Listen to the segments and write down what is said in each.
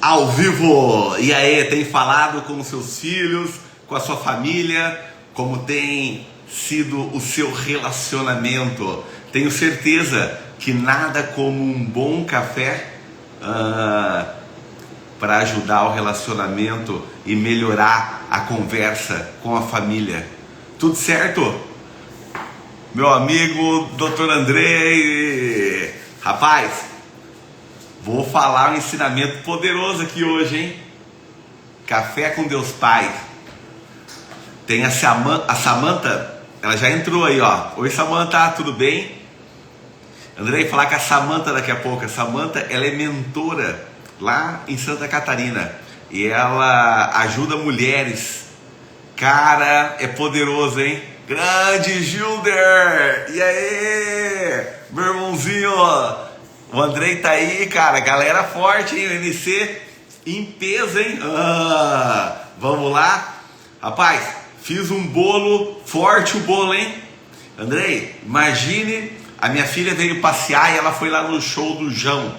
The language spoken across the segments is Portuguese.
Ao vivo! E aí, tem falado com os seus filhos, com a sua família, como tem sido o seu relacionamento? Tenho certeza que nada como um bom café para ajudar o relacionamento e melhorar a conversa com a família. Tudo certo? Meu amigo Dr. Andrei, rapaz, vou falar um ensinamento poderoso aqui hoje, hein? Café com Deus Pai. Tem a Samanta, ela já entrou aí, ó. Oi, Samanta, tudo bem? Andrei, falar com a Samanta daqui a pouco. A Samanta, ela é mentora lá em Santa Catarina e ela ajuda mulheres. Cara, é poderoso, hein? Grande Gilder! E aí, meu irmãozinho? O Andrei tá aí, cara. Galera forte, hein? O MC em peso, hein? Vamos lá? Rapaz, fiz um bolo, forte o bolo, hein? Andrei, imagine, a minha filha veio passear e ela foi lá no show do João.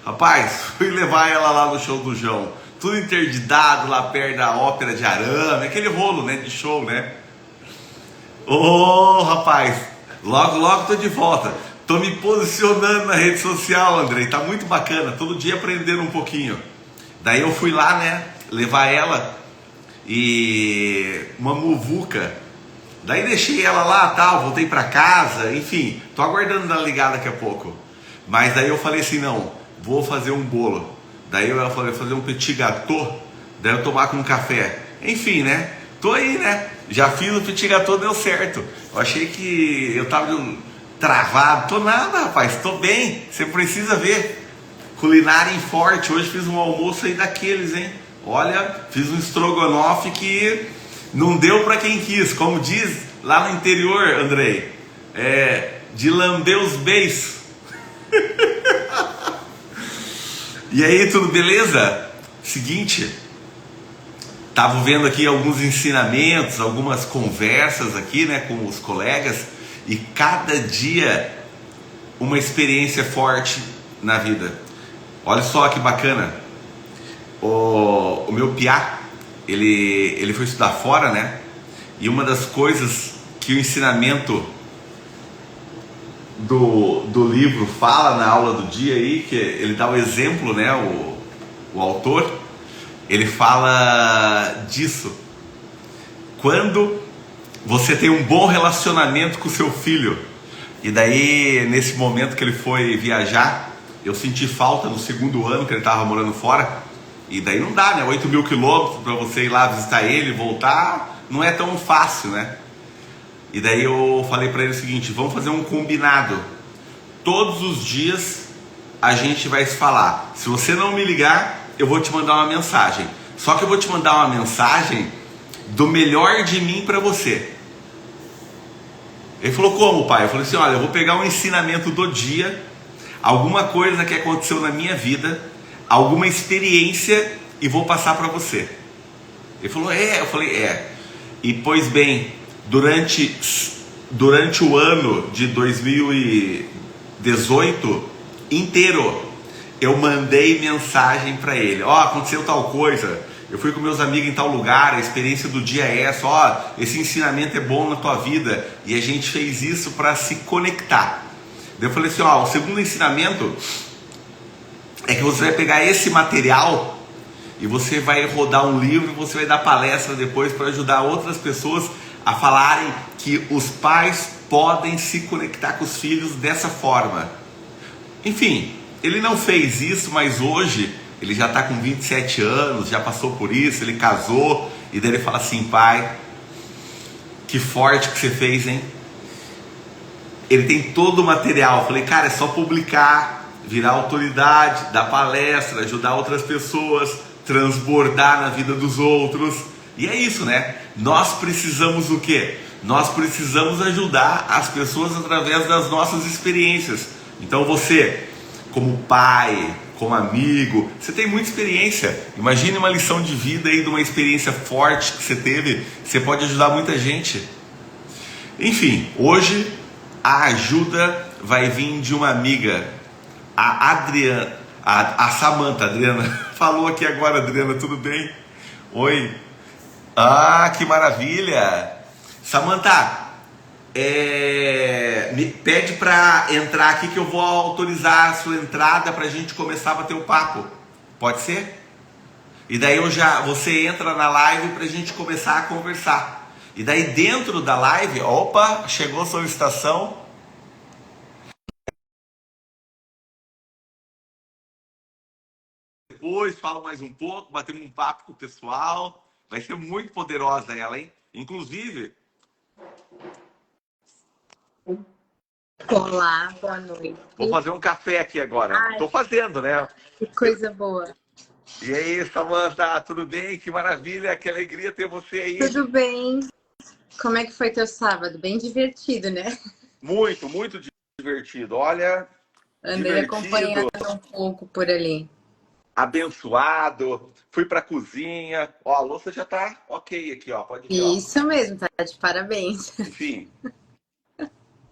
Rapaz, fui levar ela lá no show do João. Tudo interditado lá perto da Ópera de Arame, aquele rolo, né, de show, né? Ô, rapaz, logo tô de volta. Tô me posicionando na rede social, Andrei, tá muito bacana, todo dia aprendendo um pouquinho. Daí eu fui lá, né, levar ela e uma muvuca. Daí deixei ela lá, tal, voltei pra casa, enfim, tô aguardando ela ligar daqui a pouco. Mas daí eu falei assim, não, vou fazer um bolo. Daí eu falei, fazer um petit gâteau, daí eu tomar com um café. Enfim, né, tô aí, né, já fiz o petit gâteau, deu certo. Eu achei que eu tava travado, tô nada, rapaz, tô bem, você precisa ver. Culinária em forte, hoje fiz um almoço aí daqueles, hein. Olha, fiz um estrogonofe que não deu para quem quis, como diz lá no interior, Andrei, de lamber os beiços. E aí, tudo beleza? Seguinte, tava vendo aqui alguns ensinamentos, algumas conversas aqui, né, com os colegas, e cada dia uma experiência forte na vida. Olha só que bacana. O meu piá, ele foi estudar fora, né? E uma das coisas que o ensinamento do livro fala na aula do dia aí, que ele dá o exemplo, né? O autor, ele fala disso. Quando você tem um bom relacionamento com o seu filho, e daí nesse momento que ele foi viajar, eu senti falta no segundo ano que ele estava morando fora. E daí não dá, né? 8.000 quilômetros para você ir lá visitar ele, voltar, não é tão fácil, né? E daí eu falei para ele o seguinte, vamos fazer um combinado. Todos os dias a gente vai se falar. Se você não me ligar, eu vou te mandar uma mensagem. Só que eu vou te mandar uma mensagem do melhor de mim para você. Ele falou, como, pai? Eu falei assim, olha, eu vou pegar um ensinamento do dia, alguma coisa que aconteceu na minha vida, alguma experiência, e vou passar para você. Ele falou, eu falei, E pois bem, durante o ano de 2018 inteiro, eu mandei mensagem para ele, aconteceu tal coisa, eu fui com meus amigos em tal lugar, a experiência do dia é essa, esse ensinamento é bom na tua vida, e a gente fez isso para se conectar. Daí eu falei assim, o segundo ensinamento é que você vai pegar esse material e você vai rodar um livro, você vai dar palestra depois para ajudar outras pessoas a falarem que os pais podem se conectar com os filhos dessa forma. Enfim, ele não fez isso, mas hoje ele já está com 27 anos, já passou por isso, ele casou, e daí ele fala assim, pai, que forte que você fez, hein? Ele tem todo o material. Eu falei, cara, é só publicar, virar autoridade, dar palestra, ajudar outras pessoas, transbordar na vida dos outros. E é isso, né? Nós precisamos o quê? Nós precisamos ajudar as pessoas através das nossas experiências. Então você, como pai, como amigo, você tem muita experiência. Imagine uma lição de vida aí, de uma experiência forte que você teve, você pode ajudar muita gente. Enfim, hoje a ajuda vai vir de uma amiga, a A Samantha, Adriana, falou aqui agora, Adriana, tudo bem? Oi. Ah, que maravilha! Samantha, me pede para entrar aqui que eu vou autorizar a sua entrada para a gente começar a bater o papo. Pode ser? E daí você entra na live para a gente começar a conversar. E daí dentro da live, opa, chegou a solicitação. Depois falo mais um pouco, batemos um papo com o pessoal. Vai ser muito poderosa ela, hein? Inclusive, Olá, boa noite. vou fazer um café aqui agora. Ai, Tô fazendo, né? que coisa boa. E aí, Samantha, tudo bem? Que maravilha, que alegria ter você aí. Tudo bem? Como é que foi teu sábado? Bem divertido, né? Muito, muito divertido. Olha, Andei divertido, acompanhando um pouco por ali. abençoado. Fui pra cozinha. Ó, a louça já tá ok aqui, ó. Pode ver, ó. Isso mesmo, tá de parabéns. Enfim,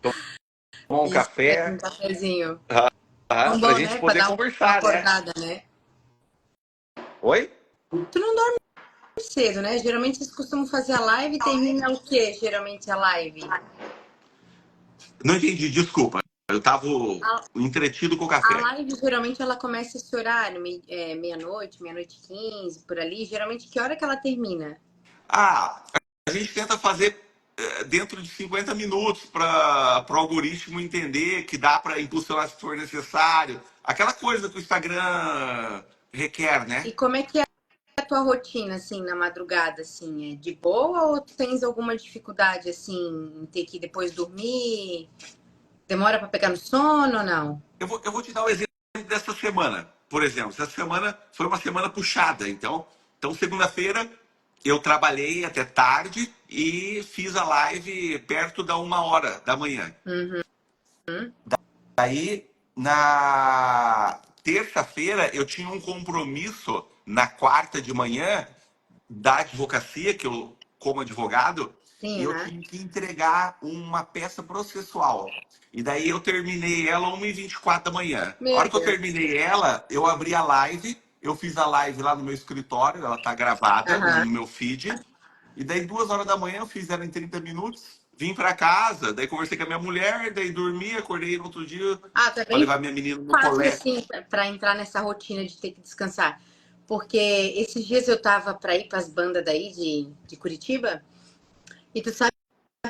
tomar um Isso mesmo, um café, cafezinho. ah, Tão pra bom, gente né? Pra poder dar uma conversar, né? acordada, né? Oi? Tu não dorme cedo, né? Geralmente vocês costumam fazer a live e termina o quê? Geralmente a live. Não entendi, desculpa. Eu tava A, entretido com o a café. live geralmente ela começa esse horário, meia-noite, meia-noite e 15, por ali. Geralmente que hora que ela termina? Ah, a gente tenta fazer dentro de 50 minutos para o algoritmo entender que dá para impulsionar se for necessário. Aquela coisa que o Instagram requer, E né? como é que é a tua rotina, assim, na madrugada, assim? É de boa ou tu tens alguma dificuldade, assim, em ter que depois dormir? Demora pra pegar no sono ou não? Eu vou te dar o exemplo dessa semana. Por exemplo, essa semana foi uma semana puxada. Então segunda-feira eu trabalhei até tarde e fiz a live perto da 1 hora da manhã. Uhum. Aí, na terça-feira, eu tinha um compromisso na quarta de manhã da advocacia, que eu, como advogado, e Sim, eu aham. tinha que entregar uma peça processual. E daí eu terminei ela 1h24 da manhã. A Meu hora que eu Deus. terminei ela, eu abri a live, eu fiz a live lá no meu escritório, ela tá gravada no Aham. meu feed. E daí 2 horas da manhã eu fiz ela em 30 minutos, vim para casa, daí conversei com a minha mulher, daí dormi, acordei no outro dia Ah, tá para bem levar minha menina no fácil, colégio. assim, pra entrar nessa rotina de ter que descansar. Porque esses dias eu tava pra ir pras bandas daí de Curitiba, e tu sabe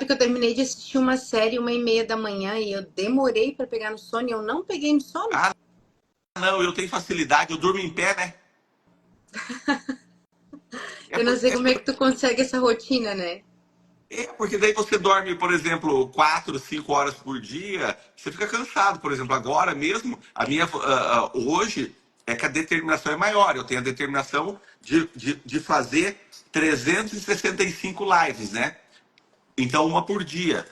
que eu terminei de assistir uma série 1h30 da manhã e eu demorei pra pegar no sono e eu não peguei no sono. Ah, não, eu tenho facilidade, eu durmo em pé, né? É, Eu não por- sei é, como é que tu consegue essa rotina, né? é porque daí você dorme, por exemplo, 4, 5 horas por dia, você fica cansado. Por exemplo, agora mesmo, hoje é que a determinação é maior. Eu tenho a determinação de fazer 365 lives, né? Então, uma por dia.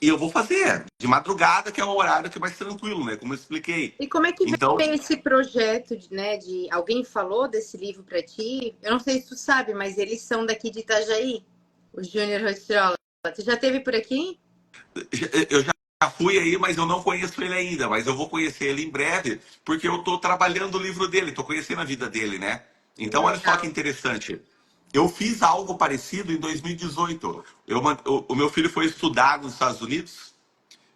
E eu vou fazer de madrugada, que é o horário que é mais tranquilo, né? Como eu expliquei. E como é que Então, veio esse projeto, né, de alguém falou desse livro pra ti? Eu não sei se tu sabe, mas eles são daqui de Itajaí, o Júnior Rostirola. Tu já teve por aqui? eu já fui aí, mas eu não conheço ele ainda. Mas eu vou conhecer ele em breve, porque eu estou trabalhando o livro dele, estou conhecendo a vida dele, né? Então, olha só que Legal. interessante. Eu fiz algo parecido em 2018. O meu filho foi estudar nos Estados Unidos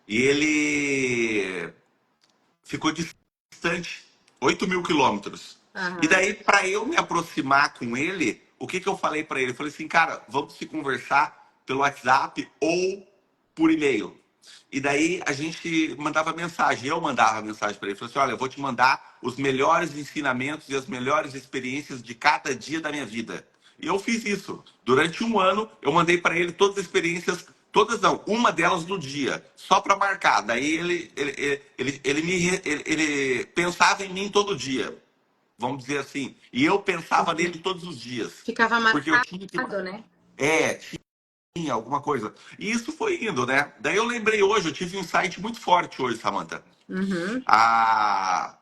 e ele ficou distante, 8.000 quilômetros. E Aham. daí, para eu me aproximar com ele, o que, que eu falei para ele? Eu falei assim, cara, vamos se conversar pelo WhatsApp ou por e-mail. E daí a gente mandava mensagem, eu mandava mensagem para ele, falei assim, olha, eu vou te mandar os melhores ensinamentos e as melhores experiências de cada dia da minha vida. E eu fiz isso. Durante um ano, eu mandei para ele todas as experiências, todas não, uma delas no dia, só para marcar. Daí ele pensava em mim todo dia, vamos dizer assim. E eu pensava nele todos os dias. Ficava Porque eu tinha que. marcado, né? É, tinha alguma coisa. E isso foi indo, né? Daí eu lembrei hoje, eu tive um insight muito forte hoje, Samantha. Uhum.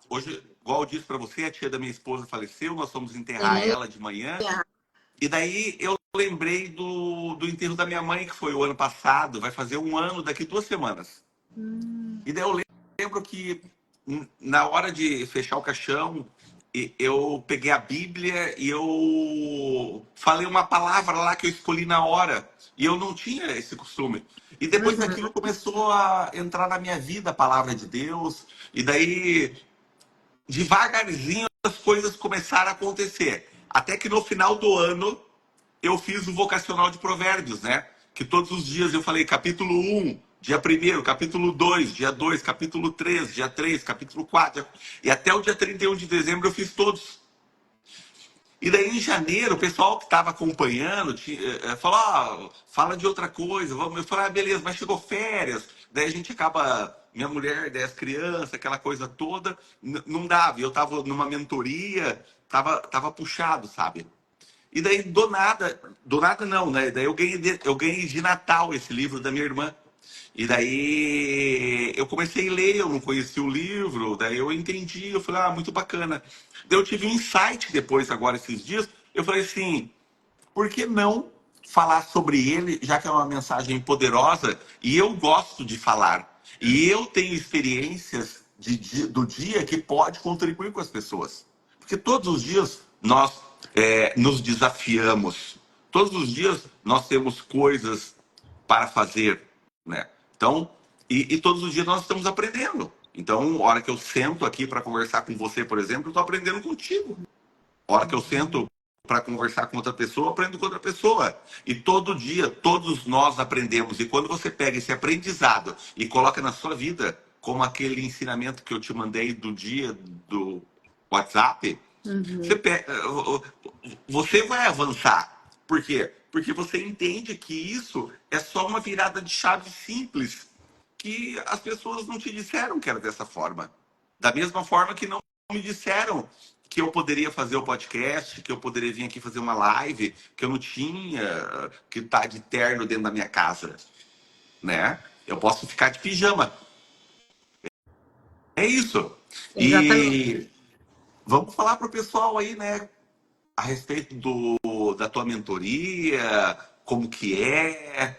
Hoje, igual eu disse para você, a tia da minha esposa faleceu, nós fomos enterrar Sim. ela de manhã. E daí eu lembrei do enterro da minha mãe, que foi o ano passado, vai fazer um ano daqui 2 semanas. Hum. E daí eu lembro que na hora de fechar o caixão, eu peguei a Bíblia e eu falei uma palavra lá que eu escolhi na hora. E eu não tinha esse costume. E depois Uhum. daquilo começou a entrar na minha vida a palavra de Deus. E daí, devagarzinho, as coisas começaram a acontecer. Até que no final do ano, eu fiz o vocacional de provérbios, né? Que todos os dias eu falei capítulo 1, dia 1º, capítulo 2, dia 2, capítulo 3, dia 3, capítulo 4. E até o dia 31 de dezembro eu fiz todos. E daí em janeiro, o pessoal que estava acompanhando falou: fala de outra coisa. Vamos. Eu falei: beleza, mas chegou férias. Daí a gente acaba, minha mulher, daí as crianças, aquela coisa toda, não dava. E eu estava numa mentoria, tava puxado, sabe? E daí, do nada não, né? Daí eu ganhei de Natal esse livro da minha irmã. E daí eu comecei a ler, eu não conhecia o livro, daí eu entendi, eu falei, muito bacana. Daí eu tive um insight depois, agora, esses dias, eu falei assim, por que não falar sobre ele, já que é uma mensagem poderosa e eu gosto de falar. E eu tenho experiências do dia que pode contribuir com as pessoas. Porque todos os dias nós nos desafiamos. Todos os dias nós temos coisas para fazer, né? Então, e todos os dias nós estamos aprendendo. Então, a hora que eu sento aqui para conversar com você, por exemplo, eu estou aprendendo contigo. A hora que eu sento para conversar com outra pessoa, eu aprendo com outra pessoa. E todo dia, todos nós aprendemos. E quando você pega esse aprendizado e coloca na sua vida, como aquele ensinamento que eu te mandei do dia do WhatsApp, você, Uhum. você vai avançar. Por quê? Porque você entende que isso é só uma virada de chave simples que as pessoas não te disseram que era dessa forma. Da mesma forma que não me disseram que eu poderia fazer o podcast, que eu poderia vir aqui fazer uma live, que eu não tinha que estar de terno dentro da minha casa, né? Eu posso ficar de pijama. É isso. Exatamente. E vamos falar para o pessoal aí, né? A respeito da tua mentoria, como que é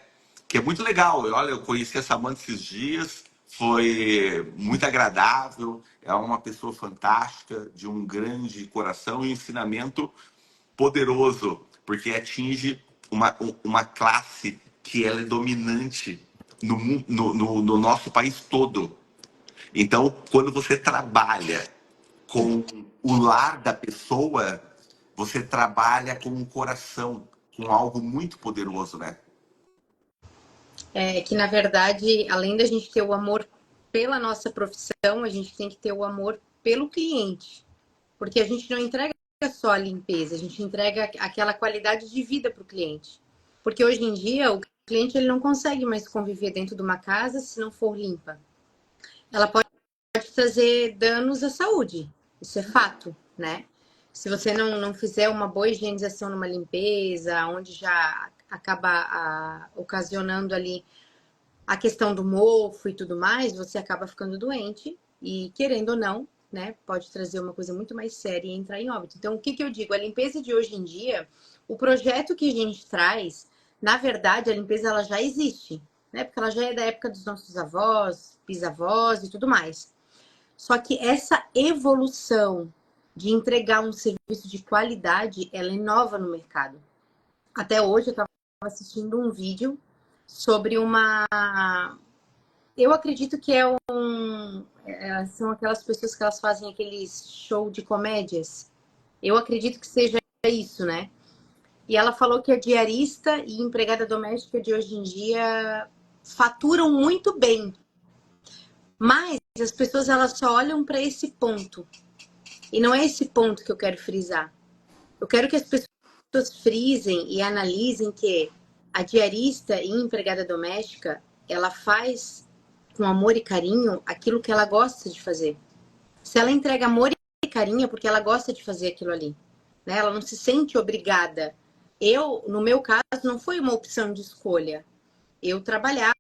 muito legal. Olha, eu conheci essa Samantha esses dias, foi muito agradável, é uma pessoa fantástica, de um grande coração e ensinamento poderoso, porque atinge uma classe que ela é dominante no nosso país todo. Então, quando você trabalha com o lar da pessoa, você trabalha com o coração, com algo muito poderoso, né? É que, na verdade, além da gente ter o amor pela nossa profissão, a gente tem que ter o amor pelo cliente. Porque a gente não entrega só a limpeza, a gente entrega aquela qualidade de vida para o cliente. Porque hoje em dia, o cliente ele não consegue mais conviver dentro de uma casa se não for limpa. Ela pode trazer danos à saúde, isso é fato, né? Se você não fizer uma boa higienização numa limpeza, onde já acaba ocasionando ali a questão do mofo e tudo mais, você acaba ficando doente e, querendo ou não, né, pode trazer uma coisa muito mais séria e entrar em óbito. Então, o que que eu digo? A limpeza de hoje em dia, o projeto que a gente traz, na verdade, a limpeza ela já existe, né? Porque ela já é da época dos nossos avós, bisavós e tudo mais. Só que essa evolução de entregar um serviço de qualidade, ela é nova no mercado. Até hoje eu estava assistindo um vídeo sobre uma. Eu acredito que são aquelas pessoas que elas fazem aqueles show de comédias. Eu acredito que seja isso, né? E ela falou que a diarista e empregada doméstica de hoje em dia faturam muito bem, mas as pessoas elas só olham para esse ponto. E não é esse ponto que eu quero frisar. Eu quero que as pessoas frisem e analisem que a diarista e empregada doméstica, ela faz com amor e carinho aquilo que ela gosta de fazer. Se ela entrega amor e carinho é porque ela gosta de fazer aquilo ali, né? Ela não se sente obrigada. No meu caso, não foi uma opção de escolha. Eu trabalhava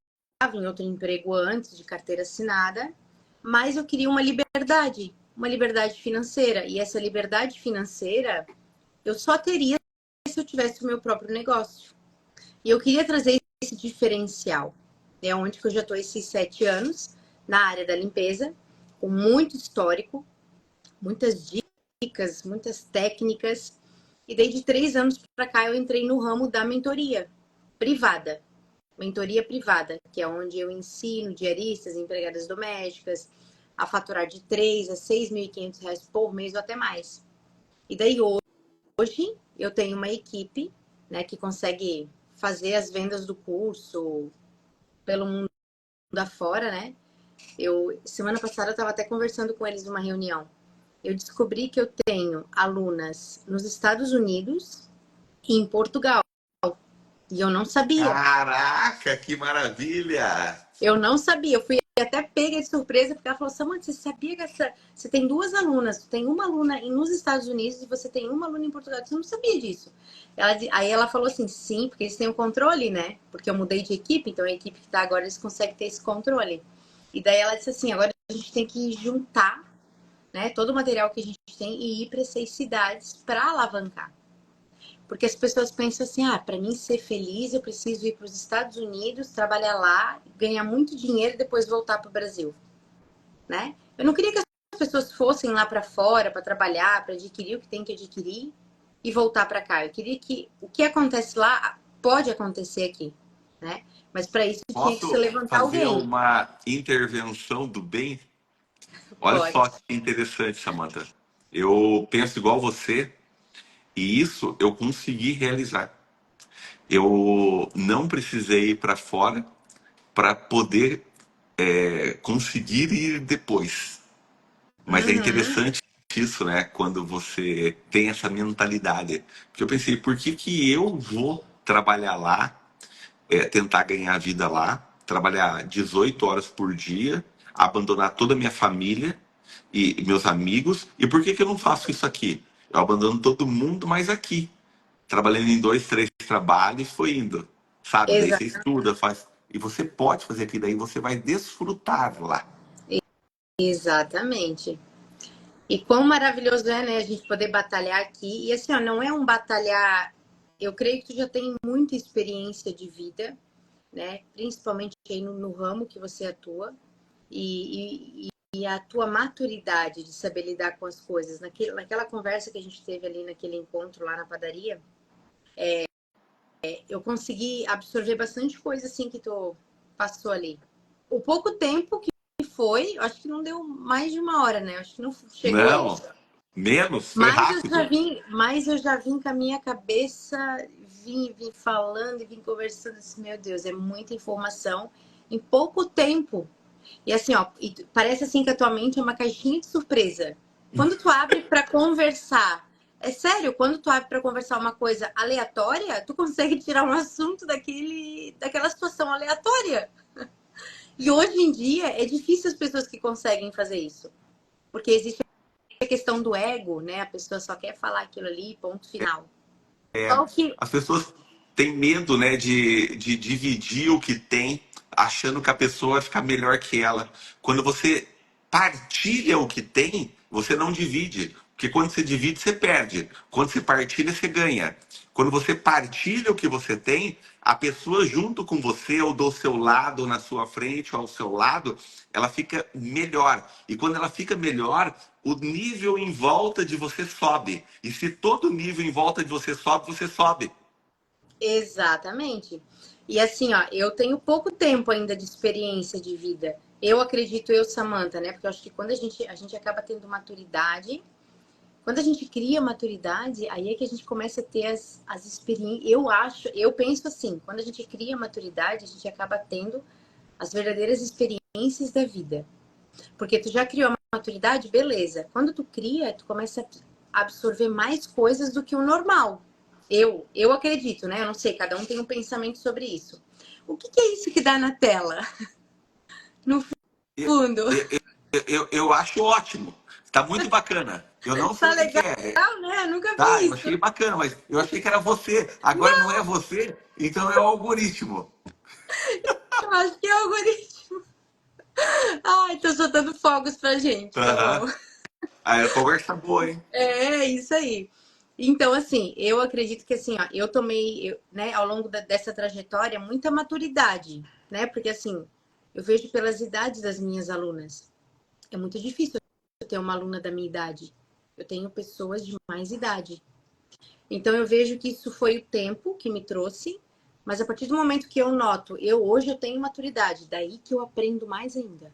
em outro emprego antes de carteira assinada, mas eu queria uma liberdade financeira. E essa liberdade financeira eu só teria se eu tivesse o meu próprio negócio. E eu queria trazer esse diferencial. É onde que eu já estou esses 7 anos na área da limpeza, com muito histórico, muitas dicas, muitas técnicas. E daí de 3 anos para cá eu entrei no ramo da mentoria privada. Mentoria privada, que é onde eu ensino diaristas, empregadas domésticas a faturar de 3 a 6.500 reais por mês ou até mais. E daí hoje eu tenho uma equipe, né, que consegue fazer as vendas do curso pelo mundo afora, né? Semana passada eu estava até conversando com eles numa reunião. Eu descobri que eu tenho alunas nos Estados Unidos e em Portugal. E eu não sabia. Caraca, que maravilha! Eu não sabia. Eu fui até pega de surpresa, porque ela falou, Samanta, você sabia que você tem 2 alunas, tem uma aluna nos Estados Unidos e você tem uma aluna em Portugal. Você não sabia disso. Aí ela falou assim, sim, porque eles têm o controle, né? Porque eu mudei de equipe, então a equipe que está agora, eles conseguem ter esse controle. E daí ela disse assim, agora a gente tem que juntar, né, todo o material que a gente tem e ir para 6 cidades para alavancar. Porque as pessoas pensam assim, para mim ser feliz, eu preciso ir para os Estados Unidos, trabalhar lá, ganhar muito dinheiro e depois voltar para o Brasil, né? Eu não queria que as pessoas fossem lá para fora para trabalhar, para adquirir o que tem que adquirir e voltar para cá. Eu queria que o que acontece lá pode acontecer aqui, né? Mas para isso tinha que se Posso levantar fazer alguém. uma intervenção do bem? Olha Pode. só que interessante, Samantha. Eu penso igual você e isso eu consegui realizar. Eu não precisei ir para fora para poder conseguir ir depois. Mas é Uhum. interessante isso, né? Quando você tem essa mentalidade. Porque eu pensei, por que que eu vou trabalhar lá, tentar ganhar a vida lá, trabalhar 18 horas por dia, abandonar toda a minha família e meus amigos, e por que que eu não faço isso aqui? Eu abandono todo mundo, mas aqui, trabalhando em 2, 3 trabalhos, foi indo, sabe? Daí Exa- você estuda, faz, e você pode fazer aqui, daí você vai desfrutar lá. Exatamente. E quão maravilhoso é, né, a gente poder batalhar aqui. E assim, ó, não é um batalhar. Eu creio que tu já tem muita experiência de vida, né? Principalmente aí no ramo que você atua. E a tua maturidade de saber lidar com as coisas. Naquela conversa que a gente teve ali naquele encontro lá na padaria, eu consegui absorver bastante coisa assim que tu passou ali. O pouco tempo que foi, eu acho que não deu mais de 1 hora, né? Eu acho que não chegou a Não, isso. menos, foi rápido. Mas eu já vim com a minha cabeça, vim falando e vim conversando assim, meu Deus, é muita informação em pouco tempo. E assim, ó, parece assim que a tua mente é uma caixinha de surpresa. Quando tu abre para conversar, é sério, quando tu abre para conversar uma coisa aleatória, tu consegue tirar um assunto daquela situação aleatória. E hoje em dia é difícil as pessoas que conseguem fazer isso. Porque existe a questão do ego, né? A pessoa só quer falar aquilo ali, ponto final. Só que, As pessoas têm medo, né, de dividir o que tem, achando que a pessoa vai ficar melhor que ela. Quando você partilha o que tem, você não divide. Porque quando você divide, você perde. Quando você partilha, você ganha. Quando você partilha o que você tem, a pessoa junto com você, ou do seu lado, ou na sua frente, ou ao seu lado, ela fica melhor. E quando ela fica melhor, o nível em volta de você sobe. E se todo nível em volta de você sobe, você sobe. exatamente. E assim, ó, eu tenho pouco tempo ainda de experiência de vida. Eu acredito, Samantha, né? Porque eu acho que quando a gente acaba tendo maturidade, quando a gente cria maturidade, aí é que a gente começa a ter as experiências. Eu penso assim, quando a gente cria maturidade, a gente acaba tendo as verdadeiras experiências da vida. Porque tu já criou a maturidade, beleza. Quando tu cria, tu começa a absorver mais coisas do que o normal. Eu acredito, né? Eu não sei, cada um tem um pensamento sobre isso. O que é isso que dá na tela? No Eu, fundo. eu acho ótimo. Está muito bacana. Eu não sei Tá o que legal, é. né? Eu nunca Tá, vi eu isso. achei bacana, mas eu achei que era você. Agora não é você, então é o algoritmo. Eu acho que é o algoritmo. Ai, tô soltando fogos pra gente, tá bom? Aham. Aí a conversa boa, hein? É isso aí. Então, assim, eu acredito que assim, ó, eu tomei, né, ao longo dessa trajetória, muita maturidade, né? Porque assim, eu vejo pelas idades das minhas alunas. é muito difícil eu ter uma aluna da minha idade. Eu tenho pessoas de mais idade. Então eu vejo que isso foi o tempo que me trouxe, mas a partir do momento que eu noto, hoje eu tenho maturidade, daí que eu aprendo mais ainda.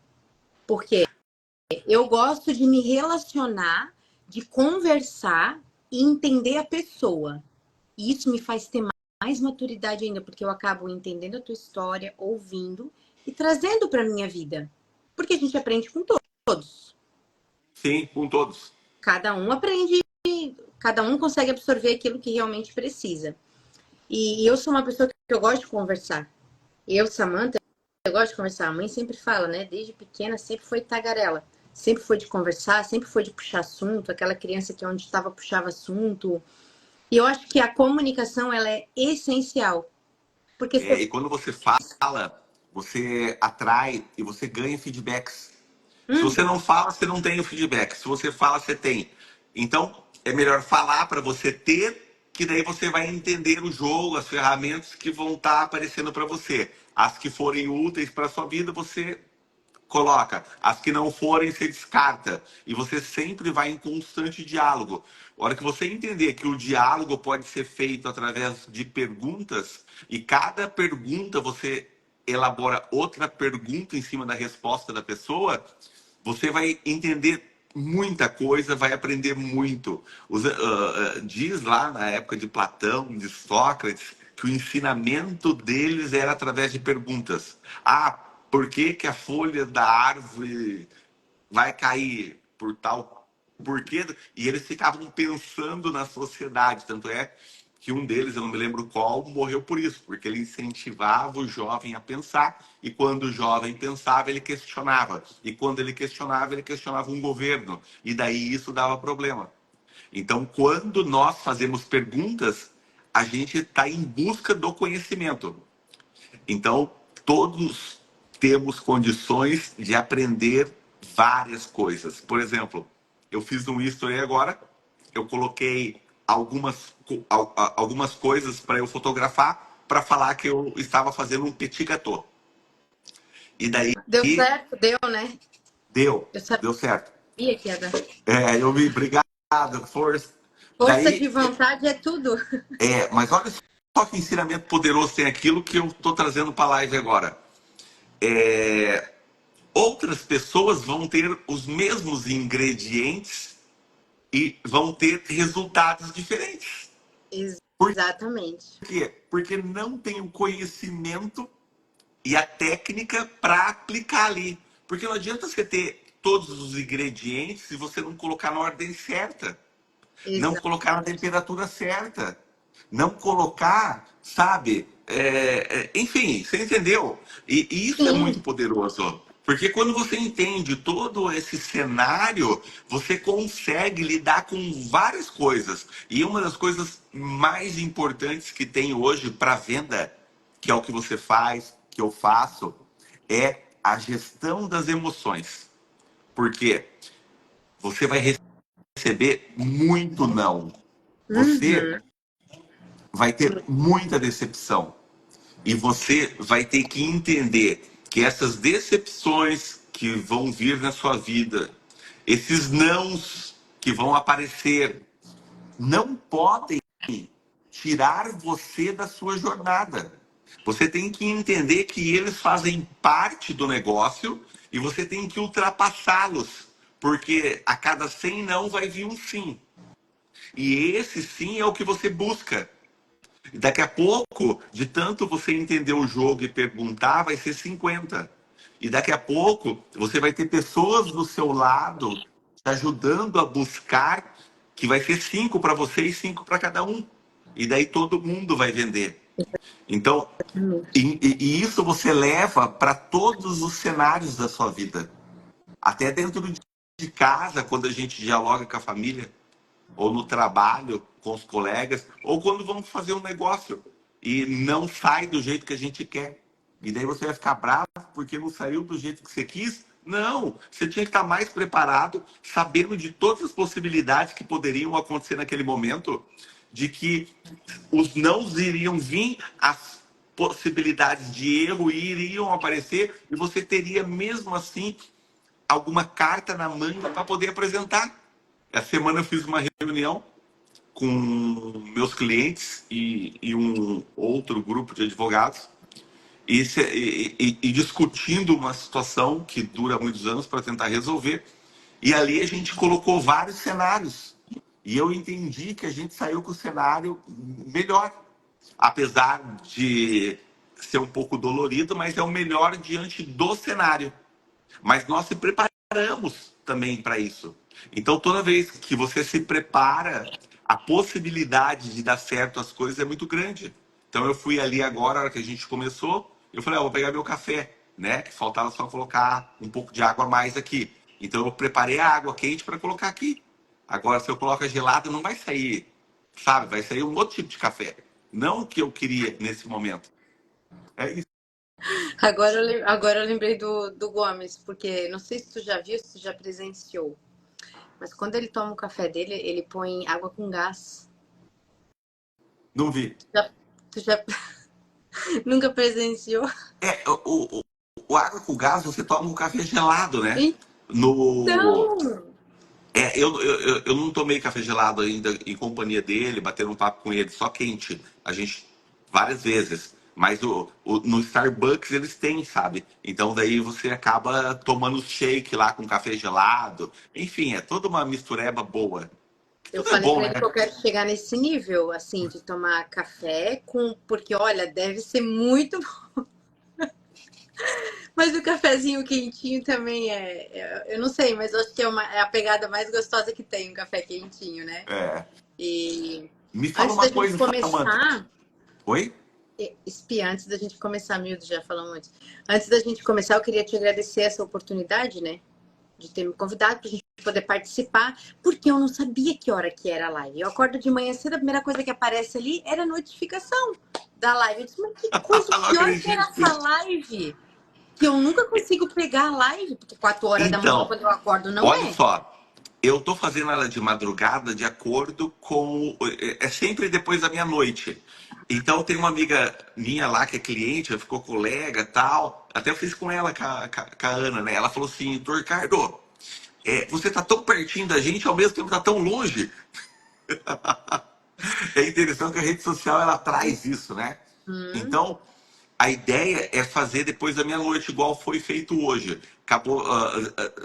Porque eu gosto de me relacionar, de conversar e entender a pessoa. E isso me faz ter mais maturidade ainda, porque eu acabo entendendo a tua história, ouvindo e trazendo para minha vida. Porque a gente aprende com todos. Sim, com todos. Cada um aprende, cada um consegue absorver aquilo que realmente precisa. E eu sou uma pessoa que eu gosto de conversar. Eu, Samantha, eu gosto de conversar. A mãe sempre fala, né? Desde pequena sempre foi tagarela. Sempre foi de conversar, sempre foi de puxar assunto. Aquela criança que onde estava puxava assunto. E eu acho que a comunicação, ela é essencial. Porque E quando você fala, você atrai e você ganha feedbacks. Se você não fala, você não tem o feedback. Se você fala, você tem. Então, é melhor falar para você ter, que daí você vai entender o jogo, as ferramentas que vão estar aparecendo para você. As que forem úteis para sua vida, você coloca. As que não forem, você descarta. E você sempre vai em constante diálogo. A hora que você entender que o diálogo pode ser feito através de perguntas, e cada pergunta você elabora outra pergunta em cima da resposta da pessoa, você vai entender muita coisa, vai aprender muito. Diz lá na época de Platão, de Sócrates, que o ensinamento deles era através de perguntas. Ah, por que que a folha da árvore vai cair por tal porquê? E eles ficavam pensando na sociedade. Tanto é que um deles, eu não me lembro qual, morreu por isso, porque ele incentivava o jovem a pensar, e quando o jovem pensava, ele questionava. E quando ele questionava um governo. E daí isso dava problema. Então, quando nós fazemos perguntas, a gente está em busca do conhecimento. Então, todos temos condições de aprender várias coisas. Por exemplo, eu fiz um history agora, eu coloquei algumas coisas para eu fotografar, para falar que eu estava fazendo um petit gâteau. E daí deu certo, deu, né? deu, Eu deu certo. sabia que ia dar. Eu me obrigado, força. Força de Daí, vontade é tudo. mas olha só que ensinamento poderoso tem aquilo que eu estou trazendo para a live agora. Outras pessoas vão ter os mesmos ingredientes e vão ter resultados diferentes. Por Exatamente. quê? Porque não tem o conhecimento e a técnica para aplicar ali. Porque não adianta você ter todos os ingredientes se você não colocar na ordem certa, não colocar na temperatura certa, não colocar, sabe? Enfim, você entendeu? E isso é muito Sim. poderoso. Porque quando você entende todo esse cenário, você consegue lidar com várias coisas. E uma das coisas mais importantes que tem hoje para venda, que é o que você faz, que eu faço, é a gestão das emoções. Porque você vai receber muito não. Você Uhum. vai ter muita decepção. E você vai ter que entender que essas decepções que vão vir na sua vida, esses nãos que vão aparecer, não podem tirar você da sua jornada. Você tem que entender que eles fazem parte do negócio e você tem que ultrapassá-los, porque a cada 100 não vai vir um sim. E esse sim é o que você busca. E daqui a pouco, de tanto você entender o jogo e perguntar, vai ser 50. E daqui a pouco, você vai ter pessoas do seu lado te ajudando a buscar, que vai ser 5 para você e 5 para cada um. E daí todo mundo vai vender. Então, e isso você leva para todos os cenários da sua vida. Até dentro de casa, quando a gente dialoga com a família, ou no trabalho com os colegas, ou quando vamos fazer um negócio e não sai do jeito que a gente quer. E daí você vai ficar bravo porque não saiu do jeito que você quis. Não, você tinha que estar mais preparado, sabendo de todas as possibilidades que poderiam acontecer naquele momento, de que os nãos iriam vir, as possibilidades de erro iriam aparecer e você teria mesmo assim alguma carta na manga para poder apresentar. Essa semana eu fiz uma reunião com meus clientes e um outro grupo de advogados e discutindo uma situação que dura muitos anos para tentar resolver. E ali a gente colocou vários cenários. E eu entendi que a gente saiu com o cenário melhor. Apesar de ser um pouco dolorido, mas é o melhor diante do cenário. Mas nós se preparamos também para isso. Então, toda vez que você se prepara, a possibilidade de dar certo as coisas é muito grande. Então, eu fui ali agora, na hora que a gente começou, eu falei, vou pegar meu café, né? Que faltava só colocar um pouco de água a mais aqui. Então, eu preparei a água quente para colocar aqui. Agora, se eu coloco gelado, não vai sair, sabe? Vai sair um outro tipo de café. Não o que eu queria nesse momento. É isso. Agora eu lembrei do Gomes, porque não sei se tu já viu, se tu já presenciou, mas quando ele toma o café dele, ele põe água com gás. Não vi. Tu já nunca presenciou? É, o água com gás você toma um café gelado, né? No, Então, eu não tomei café gelado ainda em companhia dele, batendo um papo com ele, só quente. A gente, várias vezes. Mas no Starbucks eles têm, sabe? Então daí você acaba tomando shake lá com café gelado. Enfim, é toda uma mistureba boa. Que eu tudo é falei bom, pra né? ele que eu quero chegar nesse nível, assim, de tomar café com, porque olha, deve ser muito. Mas o cafezinho quentinho também eu não sei, mas eu acho que é a pegada mais gostosa que tem, um café quentinho, né? É. E Me fala antes da uma gente coisa, Samantha. começar, Oi? antes da gente começar, Mildo, já falamos antes. Antes da gente começar, eu queria te agradecer essa oportunidade, né? De ter me convidado pra gente poder participar, porque eu não sabia que hora que era a live. Eu acordo de manhã cedo, a primeira coisa que aparece ali era a notificação da live. Eu disse, mas que coisa, Não que hora que era acredito. essa live? Que eu nunca consigo pegar a live, porque 4 horas da manhã, Então, quando eu acordo, não olha é. só. Eu tô fazendo ela de madrugada de acordo com. É sempre depois da meia-noite. Então, tem uma amiga minha lá que é cliente, ela ficou colega tal. Até eu fiz com ela, com a Ana, né? Ela falou assim: Doutor Ricardo, você tá tão pertinho da gente, ao mesmo tempo tá tão longe. É interessante que a rede social ela traz isso, né? Hum, Então, a ideia é fazer depois da meia-noite, igual foi feito hoje. Acabou,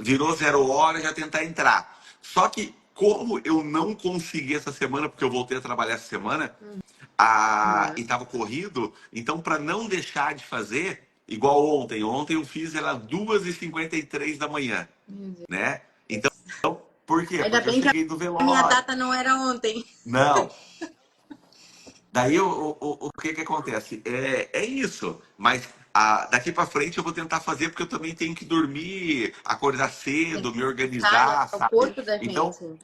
virou 0 hora, já tentar entrar. Só que, como eu não consegui essa semana, porque eu voltei a trabalhar essa semana, e uhum. estava corrido, então, para não deixar de fazer, igual ontem. Ontem eu fiz ela 2h53 da manhã, Meu Deus. né? Então, por quê? Ainda Porque eu bem que cheguei do a minha velório. data não era ontem. Não, daí o que que acontece? É isso, mas daqui para frente eu vou tentar fazer porque eu também tenho que dormir, acordar Tem cedo, que me descansar, organizar, é o sabe? corpo da Então, gente.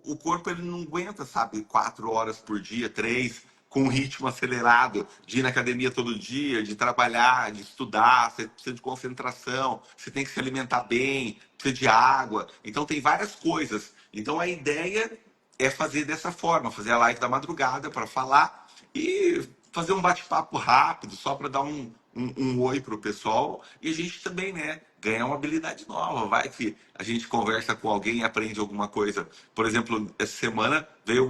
o corpo ele não aguenta, sabe, 4 horas por dia, três, com um ritmo acelerado, de ir na academia todo dia, de trabalhar, de estudar, você precisa de concentração, você tem que se alimentar bem, precisa de água. Então tem várias coisas. Então a ideia é fazer dessa forma, fazer a live da madrugada para falar e fazer um bate-papo rápido, só para dar um oi pro pessoal e a gente também, né, ganhar uma habilidade nova. Vai que a gente conversa com alguém e aprende alguma coisa. Por exemplo, essa semana veio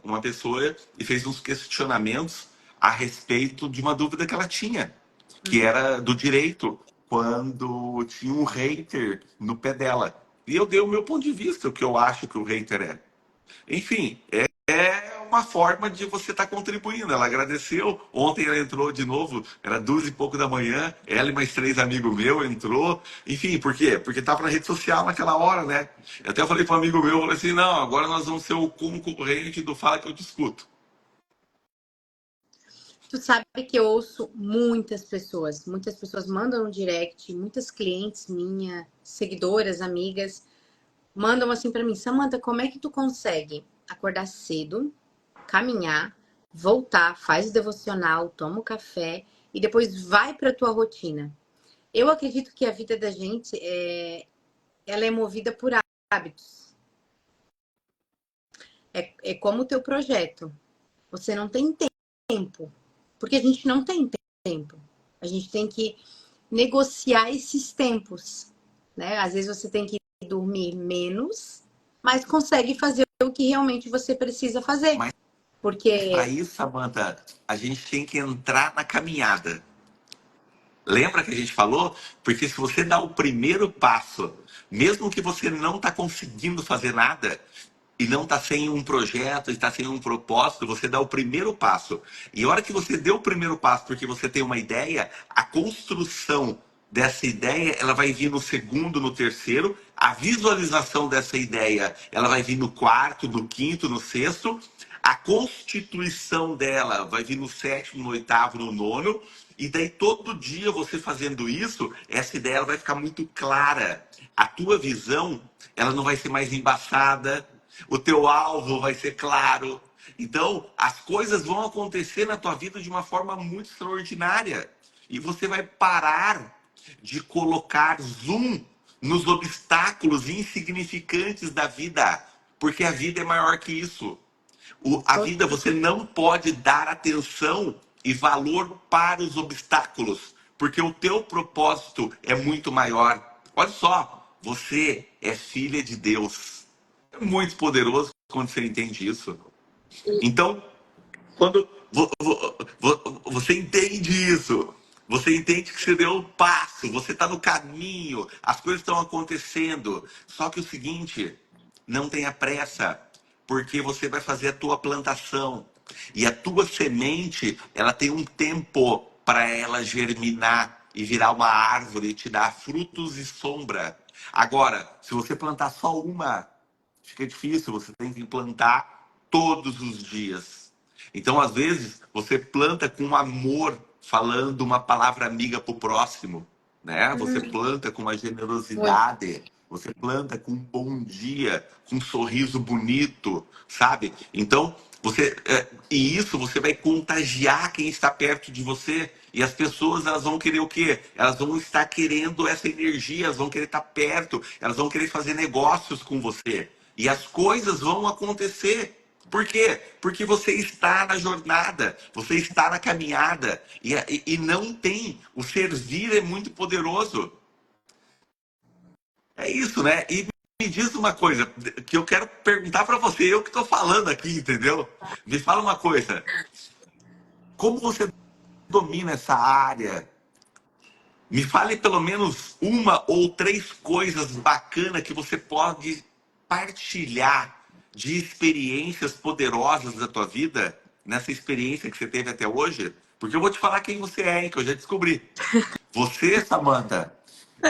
uma pessoa e fez uns questionamentos a respeito de uma dúvida que ela tinha, que Hum. era do direito, quando tinha um hater no pé dela. E eu dei o meu ponto de vista, o que eu acho que o hater é. Enfim, é uma forma de você estar contribuindo. Ela agradeceu. Ontem ela entrou de novo, era 2h e pouco da manhã. Ela e mais três amigos meus entrou. Enfim, por quê? Porque estava na rede social naquela hora, né? Eu até falei para um amigo meu, falei assim, não, agora nós vamos ser o concorrente do Fala que eu discuto. Tu sabe que eu ouço muitas pessoas mandam no direct, muitas clientes minhas, seguidoras, amigas, mandam assim pra mim, Samantha, como é que tu consegue acordar cedo, caminhar, voltar, faz o devocional, toma o café e depois vai pra tua rotina? Eu acredito que a vida da gente ela é movida por hábitos. É como o teu projeto. Você não tem tempo, porque a gente não tem tempo. A gente tem que negociar esses tempos. né? Às vezes você tem que dormir menos, mas consegue fazer o que realmente você precisa fazer. Mas para Porque isso, Samantha, a gente tem que entrar na caminhada. Lembra que a gente falou? Porque se você dá o primeiro passo, mesmo que você não está conseguindo fazer nada, e não está sem um projeto, está sem um propósito, você dá o primeiro passo. E a hora que você deu o primeiro passo, porque você tem uma ideia, a construção dessa ideia, ela vai vir no segundo, no terceiro, a visualização dessa ideia, ela vai vir no quarto, no quinto, no sexto, a constituição dela vai vir no sétimo, no oitavo, no nono, e daí todo dia você fazendo isso, essa ideia ela vai ficar muito clara. A tua visão, ela não vai ser mais embaçada, o teu alvo vai ser claro. Então, as coisas vão acontecer na tua vida de uma forma muito extraordinária. E você vai parar de colocar zoom nos obstáculos insignificantes da vida, porque a vida é maior que isso. A vida, você não pode dar atenção e valor para os obstáculos, porque o teu propósito é muito maior. Olha só, você é filha de Deus. É muito poderoso quando você entende isso. Então, quando você entende isso, você entende que você deu um passo, você está no caminho, as coisas estão acontecendo. Só que o seguinte, não tenha pressa, porque você vai fazer a tua plantação. E a tua semente, ela tem um tempo para ela germinar e virar uma árvore e te dar frutos e sombra. Agora, se você plantar só uma, fica difícil, você tem que plantar todos os dias. Então, às vezes, você planta com amor, falando uma palavra amiga para o próximo, né? Você planta com uma muito. generosidade, você planta com um bom dia, com um sorriso bonito, sabe? Então, e isso você vai contagiar quem está perto de você. E as pessoas, elas vão querer o quê? Elas vão estar querendo essa energia, elas vão querer estar perto, elas vão querer fazer negócios com você. E as coisas vão acontecer. Por quê? Porque você está na jornada, você está na caminhada. E não tem. O servir é muito poderoso. É isso, né? E me diz uma coisa que eu quero perguntar para você, eu que estou falando aqui, entendeu? Me fala uma coisa. Como você domina essa área? Me fale pelo menos uma ou três coisas bacanas que você pode partilhar de experiências poderosas da tua vida, nessa experiência que você teve até hoje, porque eu vou te falar quem você é, hein, que eu já descobri. Você, Samantha,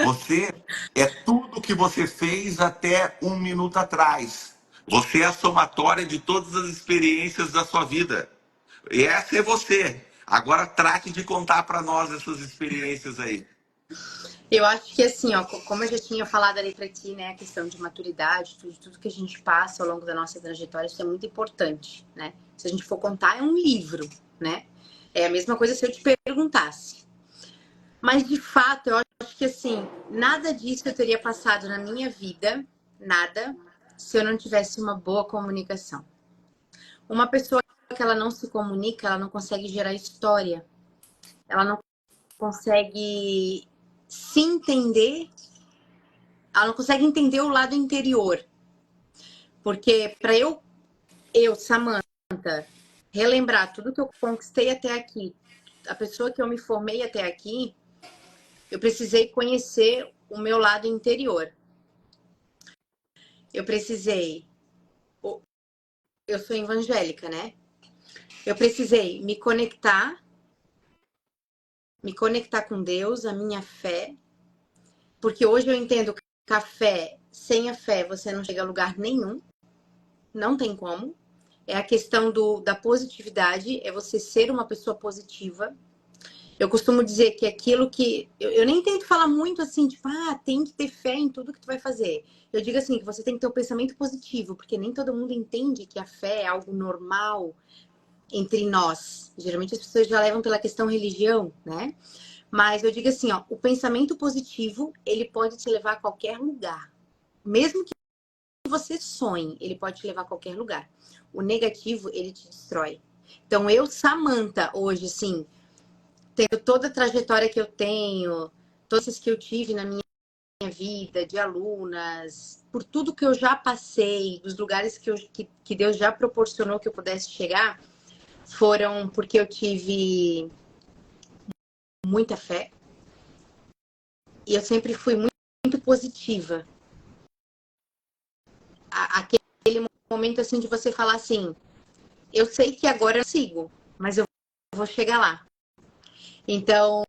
você é tudo que você fez até um minuto atrás. Você é a somatória de todas as experiências da sua vida. E essa é você. Agora trate de contar para nós essas experiências aí. Eu acho que assim, ó, como eu já tinha falado ali pra ti, né, a questão de maturidade, tudo que a gente passa ao longo da nossa trajetória, isso é muito importante, né? Se a gente for contar, é um livro, né? É a mesma coisa se eu te perguntasse. Mas de fato, eu acho que assim, nada disso eu teria passado na minha vida, nada, se eu não tivesse uma boa comunicação. Uma pessoa que ela não se comunica, ela não consegue gerar história. Ela não consegue se entender, ela não consegue entender o lado interior. Porque para Samantha, relembrar tudo que eu conquistei até aqui, a pessoa que eu me formei até aqui, eu precisei conhecer o meu lado interior. Eu precisei. Eu sou evangélica, né? Eu precisei me conectar com Deus, a minha fé, porque hoje eu entendo que a fé, sem a fé, você não chega a lugar nenhum, não tem como. É a questão da positividade, é você ser uma pessoa positiva. Eu costumo dizer que aquilo que. Eu nem tento falar muito assim, tipo, tem que ter fé em tudo que tu vai fazer. Eu digo assim, que você tem que ter um pensamento positivo, porque nem todo mundo entende que a fé é algo normal entre nós. Geralmente as pessoas já levam pela questão religião, né? Mas eu digo assim, ó, o pensamento positivo, ele pode te levar a qualquer lugar. Mesmo que você sonhe, ele pode te levar a qualquer lugar. O negativo, ele te destrói. Então, eu, Samantha, hoje, assim, tenho toda a trajetória que eu tenho, todas as que eu tive na minha vida, de alunas, por tudo que eu já passei, dos lugares que Deus já proporcionou que eu pudesse chegar, foram porque eu tive muita fé e eu sempre fui muito positiva. Aquele momento assim de você falar assim, eu sei que agora eu sigo, mas eu vou chegar lá. Então,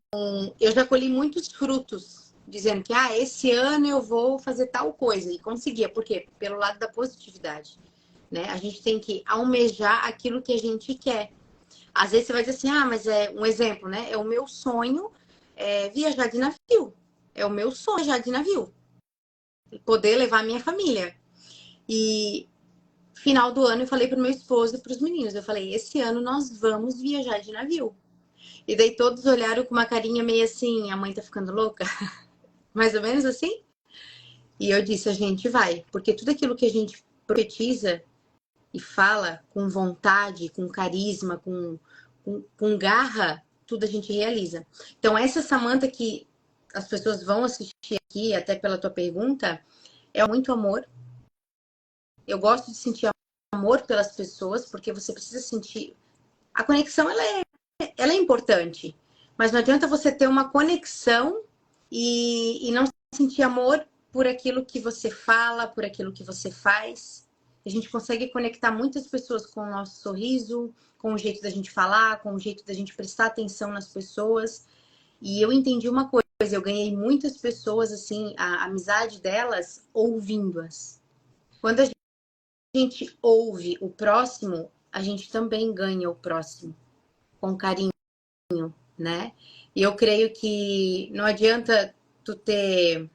eu já colhi muitos frutos, dizendo que esse ano eu vou fazer tal coisa. E conseguia. Por quê? Pelo lado da positividade. Né? A gente tem que almejar aquilo que a gente quer. Às vezes você vai dizer assim, mas é um exemplo, né? É o meu sonho viajar de navio. É o meu sonho viajar de navio. Poder levar a minha família. E final do ano eu falei para o meu esposo e para os meninos. Eu falei, esse ano nós vamos viajar de navio. E daí todos olharam com uma carinha meio assim, a mãe tá ficando louca? Mais ou menos assim? E eu disse, a gente vai. Porque tudo aquilo que a gente profetiza e fala com vontade, com carisma, com garra, tudo a gente realiza. Então essa Samantha que as pessoas vão assistir aqui, até pela tua pergunta, é muito amor. Eu gosto de sentir amor pelas pessoas, porque você precisa sentir... A conexão, ela é importante. Mas não adianta você ter uma conexão e não sentir amor por aquilo que você fala, por aquilo que você faz. A gente consegue conectar muitas pessoas com o nosso sorriso, com o jeito da gente falar, com o jeito da gente prestar atenção nas pessoas. E eu entendi uma coisa, eu ganhei muitas pessoas, assim, a amizade delas, ouvindo-as. Quando a gente ouve o próximo, a gente também ganha o próximo, com carinho, né? E eu creio que não adianta tu ter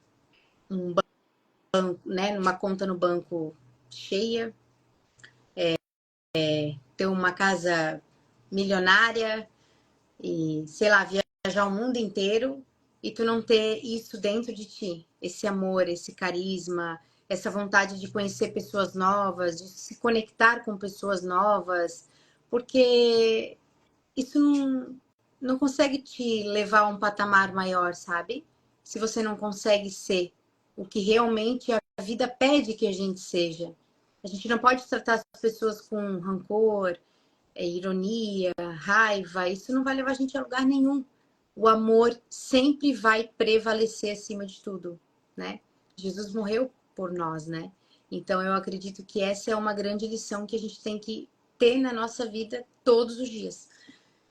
um banco, né, uma conta no banco cheia, ter uma casa milionária e, sei lá, viajar o mundo inteiro e tu não ter isso dentro de ti, esse amor, esse carisma, essa vontade de conhecer pessoas novas, de se conectar com pessoas novas, porque isso não consegue te levar a um patamar maior, sabe? Se você não consegue ser o que realmente a vida pede que a gente seja. A gente não pode tratar as pessoas com rancor, ironia, raiva. Isso não vai levar a gente a lugar nenhum. O amor sempre vai prevalecer acima de tudo, né? Jesus morreu por nós, né? Então eu acredito que essa é uma grande lição que a gente tem que ter na nossa vida todos os dias.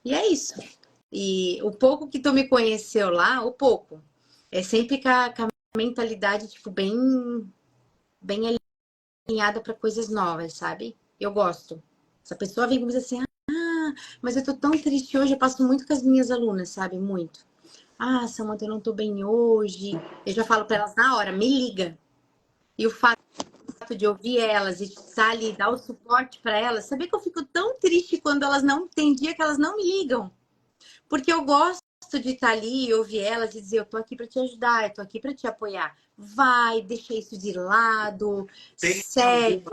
E é isso. E o pouco que tu me conheceu lá, o pouco, é sempre com a mentalidade, tipo, bem alinhada para coisas novas, sabe? Eu gosto. Essa pessoa vem comigo assim, mas eu tô tão triste hoje, eu passo muito com as minhas alunas, sabe? Muito. Samanta, eu não tô bem hoje. Eu já falo para elas na hora, me liga. E o fato de ouvir elas e estar ali, dar o suporte para elas, sabia que eu fico tão triste quando elas não entendiam que elas não me ligam. Porque eu gosto de estar ali e ouvir elas e dizer, eu tô aqui para te ajudar, eu tô aqui para te apoiar. Vai, deixa isso de lado, Tem segue.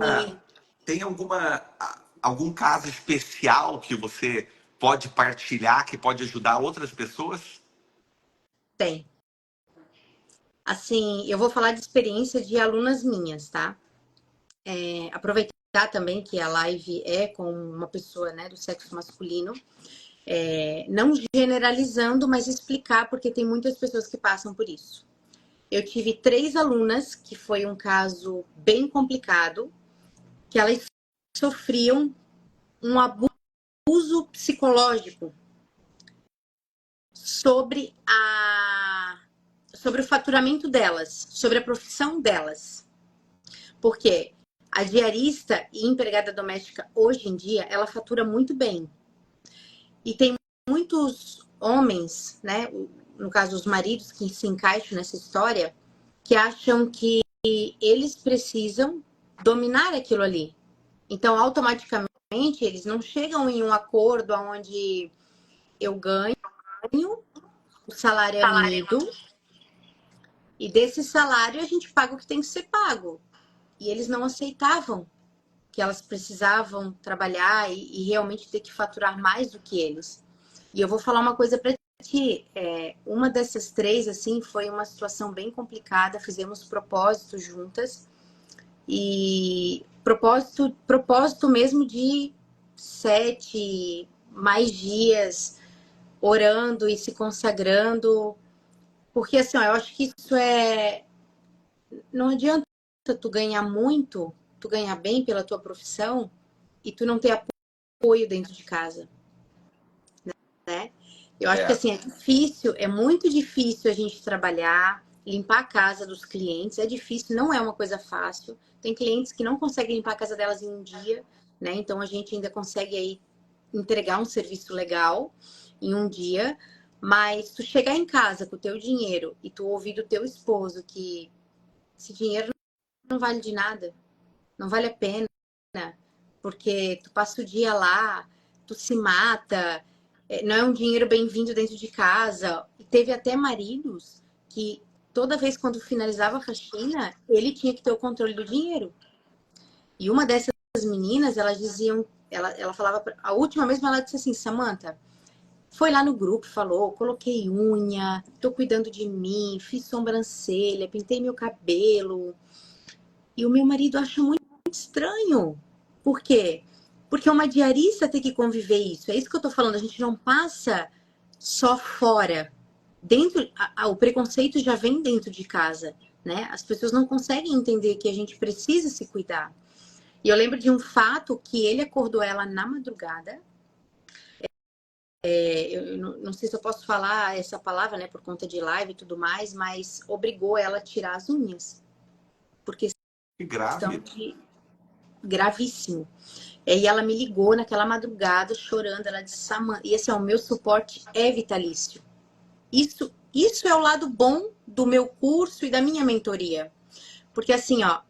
algum caso especial que você pode partilhar, que pode ajudar outras pessoas? Tem. Assim, eu vou falar de experiência de alunas minhas, tá? Aproveitar também que a live é com uma pessoa, né, do sexo masculino. Não generalizando, mas explicar, porque tem muitas pessoas que passam por isso. Eu tive 3 alunas, que foi um caso bem complicado, que elas sofriam um abuso psicológico sobre o faturamento delas, sobre a profissão delas. Porque a diarista e empregada doméstica, hoje em dia, ela fatura muito bem. E tem muitos homens, né, no caso os maridos que se encaixam nessa história, que acham que eles precisam dominar aquilo ali. Então, automaticamente, eles não chegam em um acordo onde eu ganho, o salário é unido, e desse salário a gente paga o que tem que ser pago. E eles não aceitavam que elas precisavam trabalhar e realmente ter que faturar mais do que eles. E eu vou falar uma coisa para uma dessas três, assim, foi uma situação bem complicada. Fizemos propósito juntas. E propósito mesmo de 7 mais dias orando e se consagrando. Porque, assim, ó, eu acho que isso é... Não adianta tu ganhar muito, tu ganhar bem pela tua profissão e tu não ter apoio dentro de casa, né? Eu acho que, É. assim, é difícil, é muito difícil a gente trabalhar, limpar a casa dos clientes. É difícil, não é uma coisa fácil. Tem clientes que não conseguem limpar a casa delas em um dia, né? Então, a gente ainda consegue aí entregar um serviço legal em um dia. Mas tu chegar em casa com o teu dinheiro e tu ouvir do teu esposo que esse dinheiro não vale de nada, não vale a pena, porque tu passa o dia lá, tu se mata, não é um dinheiro bem-vindo dentro de casa. E teve até maridos que toda vez quando finalizava a faxina, ele tinha que ter o controle do dinheiro. E uma dessas meninas, elas diziam, ela falava, a última mesmo ela disse assim, Samantha, foi lá no grupo, falou, coloquei unha, tô cuidando de mim, fiz sobrancelha, pintei meu cabelo. E o meu marido acha muito estranho. Por quê? Porque uma diarista tem que conviver isso. É isso que eu tô falando. A gente não passa só fora. Dentro, o preconceito já vem dentro de casa, né? As pessoas não conseguem entender que a gente precisa se cuidar. E eu lembro de um fato que ele acordou ela na madrugada. Eu não sei se eu posso falar essa palavra, né, por conta de live e tudo mais, mas obrigou ela a tirar as unhas. Porque Que questão grave. de gravíssimo. E ela me ligou naquela madrugada, chorando. Ela disse, Samantha, e assim, ó, o meu suporte é vitalício. Isso é o lado bom do meu curso e da minha mentoria. Porque assim, ó,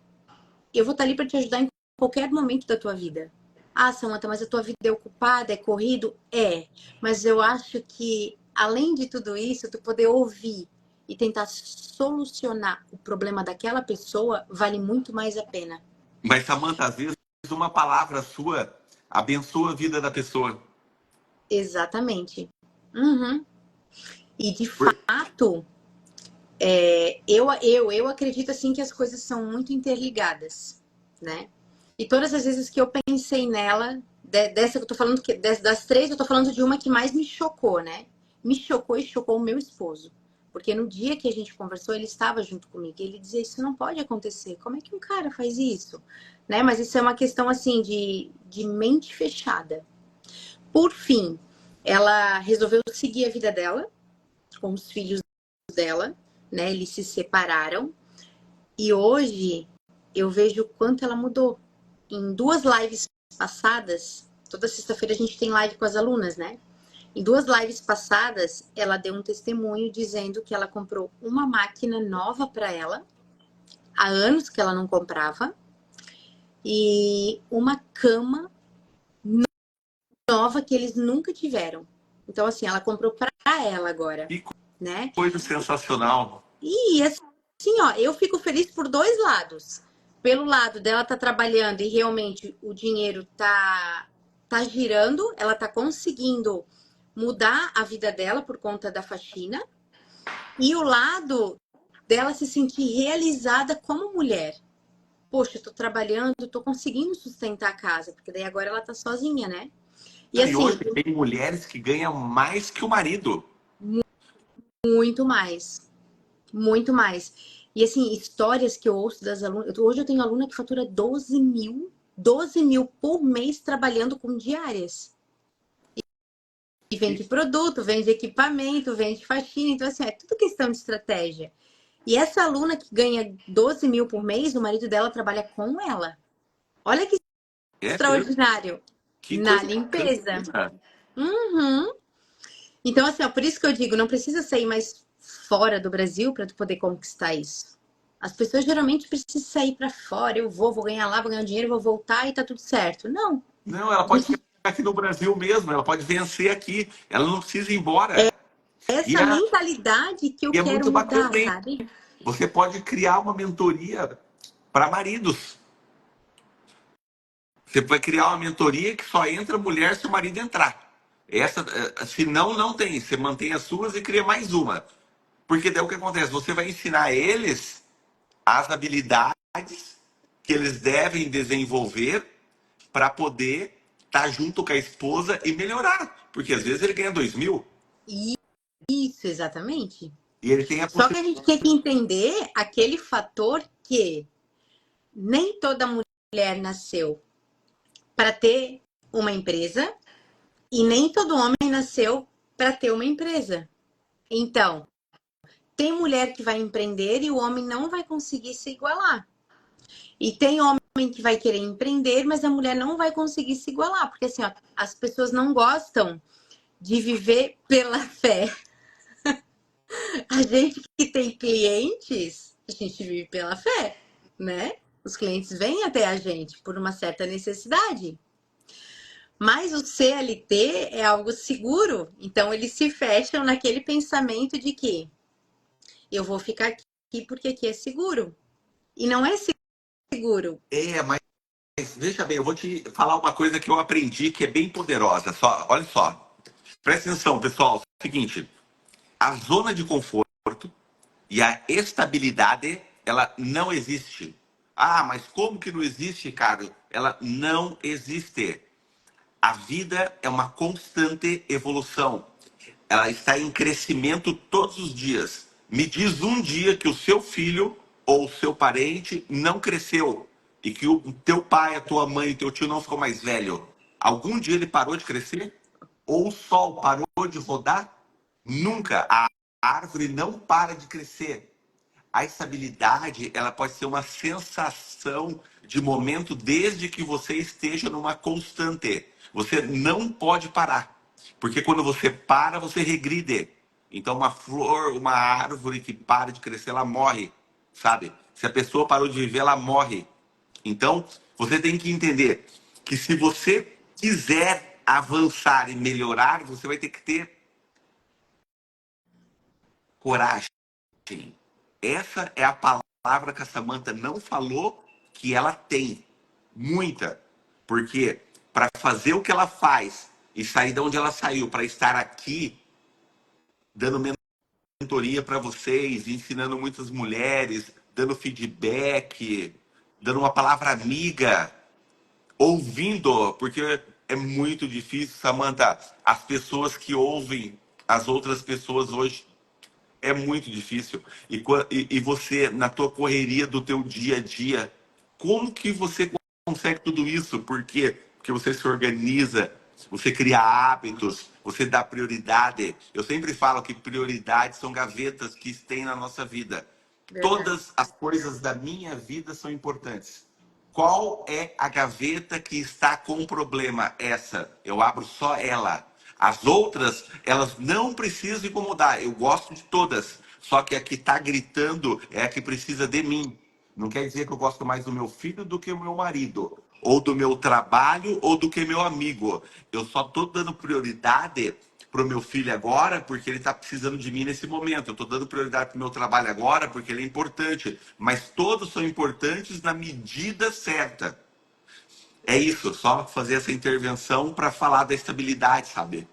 eu vou estar ali para te ajudar em qualquer momento da tua vida. Ah, Samantha, mas a tua vida é ocupada, é corrido? É. Mas eu acho que, além de tudo isso, tu poder ouvir e tentar solucionar o problema daquela pessoa vale muito mais a pena. Mas, Samantha, às vezes uma palavra sua abençoa a vida da pessoa. Exatamente. Uhum. E de Por- fato, eu acredito assim que as coisas são muito interligadas, né? E todas as vezes que eu pensei nela, dessa que eu tô falando, das três, eu tô falando de uma que mais me chocou, né? Me chocou e chocou o meu esposo. Porque no dia que a gente conversou, ele estava junto comigo. E ele dizia, isso não pode acontecer. Como é que um cara faz isso? Né? Mas isso é uma questão, assim, de mente fechada. Por fim, ela resolveu seguir a vida dela, com os filhos dela, né? Eles se separaram. E hoje eu vejo o quanto ela mudou. Em 2 lives passadas, toda sexta-feira a gente tem live com as alunas, né? Em 2 lives passadas, ela deu um testemunho dizendo que ela comprou uma máquina nova para ela, há anos que ela não comprava, e uma cama nova que eles nunca tiveram. Então, assim, ela comprou para ela agora, Que né? coisa sensacional. E assim, ó, eu fico feliz por 2 lados. Pelo lado dela tá trabalhando e realmente o dinheiro tá girando, ela tá conseguindo mudar a vida dela por conta da faxina. E o lado dela se sentir realizada como mulher. Poxa, eu tô trabalhando, tô conseguindo sustentar a casa, porque daí agora ela tá sozinha, né? E E hoje assim, tem mulheres que ganham mais que o marido. muito mais. Muito mais. E assim, histórias que eu ouço das alunas. Hoje eu tenho aluna que fatura 12 mil por mês trabalhando com diárias. E vende produto, vende equipamento, vende faxina. Então, assim, é tudo questão de estratégia. E essa aluna que ganha 12 mil por mês, o marido dela trabalha com ela. Olha que É mesmo? extraordinário. Que Na coisa limpeza. bacana. Uhum. Então, assim, ó, por isso que eu digo, não precisa sair mais fora do Brasil para tu poder conquistar isso. As pessoas geralmente precisam sair para fora. Eu vou ganhar lá, vou ganhar dinheiro, vou voltar e tá tudo certo. Não. Não, ela pode ficar aqui no Brasil mesmo, ela pode vencer aqui, ela não precisa ir embora. E Essa é, mentalidade que eu e é quero muito bacana, mudar, hein? sabe? Você pode criar uma mentoria para maridos. Você vai criar uma mentoria que só entra mulher se o marido entrar. Essa, se não, não tem. Você mantém as suas e cria mais uma. Porque daí o que acontece? Você vai ensinar eles as habilidades que eles devem desenvolver para poder estar junto com a esposa e melhorar. Porque às vezes ele ganha 2.000 Isso, exatamente. e ele tem a Só que possibilidade. a gente tem que entender aquele fator que nem toda mulher nasceu para ter uma empresa e nem todo homem nasceu para ter uma empresa. Então, tem mulher que vai empreender e o homem não vai conseguir se igualar. E tem homem que vai querer empreender, mas a mulher não vai conseguir se igualar, porque assim, ó, as pessoas não gostam de viver pela fé. A gente que tem clientes, a gente vive pela fé, né? Os clientes vêm até a gente por uma certa necessidade. Mas o CLT é algo seguro, então eles se fecham naquele pensamento de que eu vou ficar aqui porque aqui é seguro. E não é seguro. Mas veja bem, eu vou te falar uma coisa que eu aprendi que é bem poderosa. Só, olha só. Presta atenção, pessoal. É o seguinte, a zona de conforto e a estabilidade, ela não existe. Ah, mas como que não existe, cara? Ela não existe. A vida é uma constante evolução. Ela está em crescimento todos os dias. Me diz um dia que o seu filho ou o seu parente não cresceu e que o teu pai, a tua mãe, o teu tio não ficou mais velho. Algum dia ele parou de crescer? Ou o sol parou de rodar? Nunca. A árvore não para de crescer. A estabilidade, ela pode ser uma sensação de momento desde que você esteja numa constante. Você não pode parar, porque quando você para, você regride. Então, uma flor, uma árvore que para de crescer, ela morre, sabe? Se a pessoa parou de viver, ela morre. Então, você tem que entender que se você quiser avançar e melhorar, você vai ter que ter coragem. Essa é a palavra que a Samantha não falou que ela tem. Muita. Porque para fazer o que ela faz e sair de onde ela saiu, para estar aqui dando mentoria para vocês, ensinando muitas mulheres, dando feedback, dando uma palavra amiga, ouvindo, porque é muito difícil, Samantha, as pessoas que ouvem as outras pessoas hoje é muito difícil. E você, na tua correria do teu dia a dia, como que você consegue tudo isso? Por quê? Porque você se organiza, você cria hábitos, você dá prioridade. Eu sempre falo que prioridades são gavetas que tem na nossa vida. Verdade. Todas as coisas da minha vida são importantes. Qual é a gaveta que está com problema? Essa. Eu abro só ela. As outras, elas não precisam incomodar. Eu gosto de todas. Só que a que está gritando é a que precisa de mim. Não quer dizer que eu gosto mais do meu filho do que o meu marido. Ou do meu trabalho ou do que meu amigo. Eu só estou dando prioridade pro meu filho agora porque ele está precisando de mim nesse momento. Eu estou dando prioridade pro meu trabalho agora porque ele é importante. Mas todos são importantes na medida certa. É isso, só fazer essa intervenção para falar da estabilidade, sabe?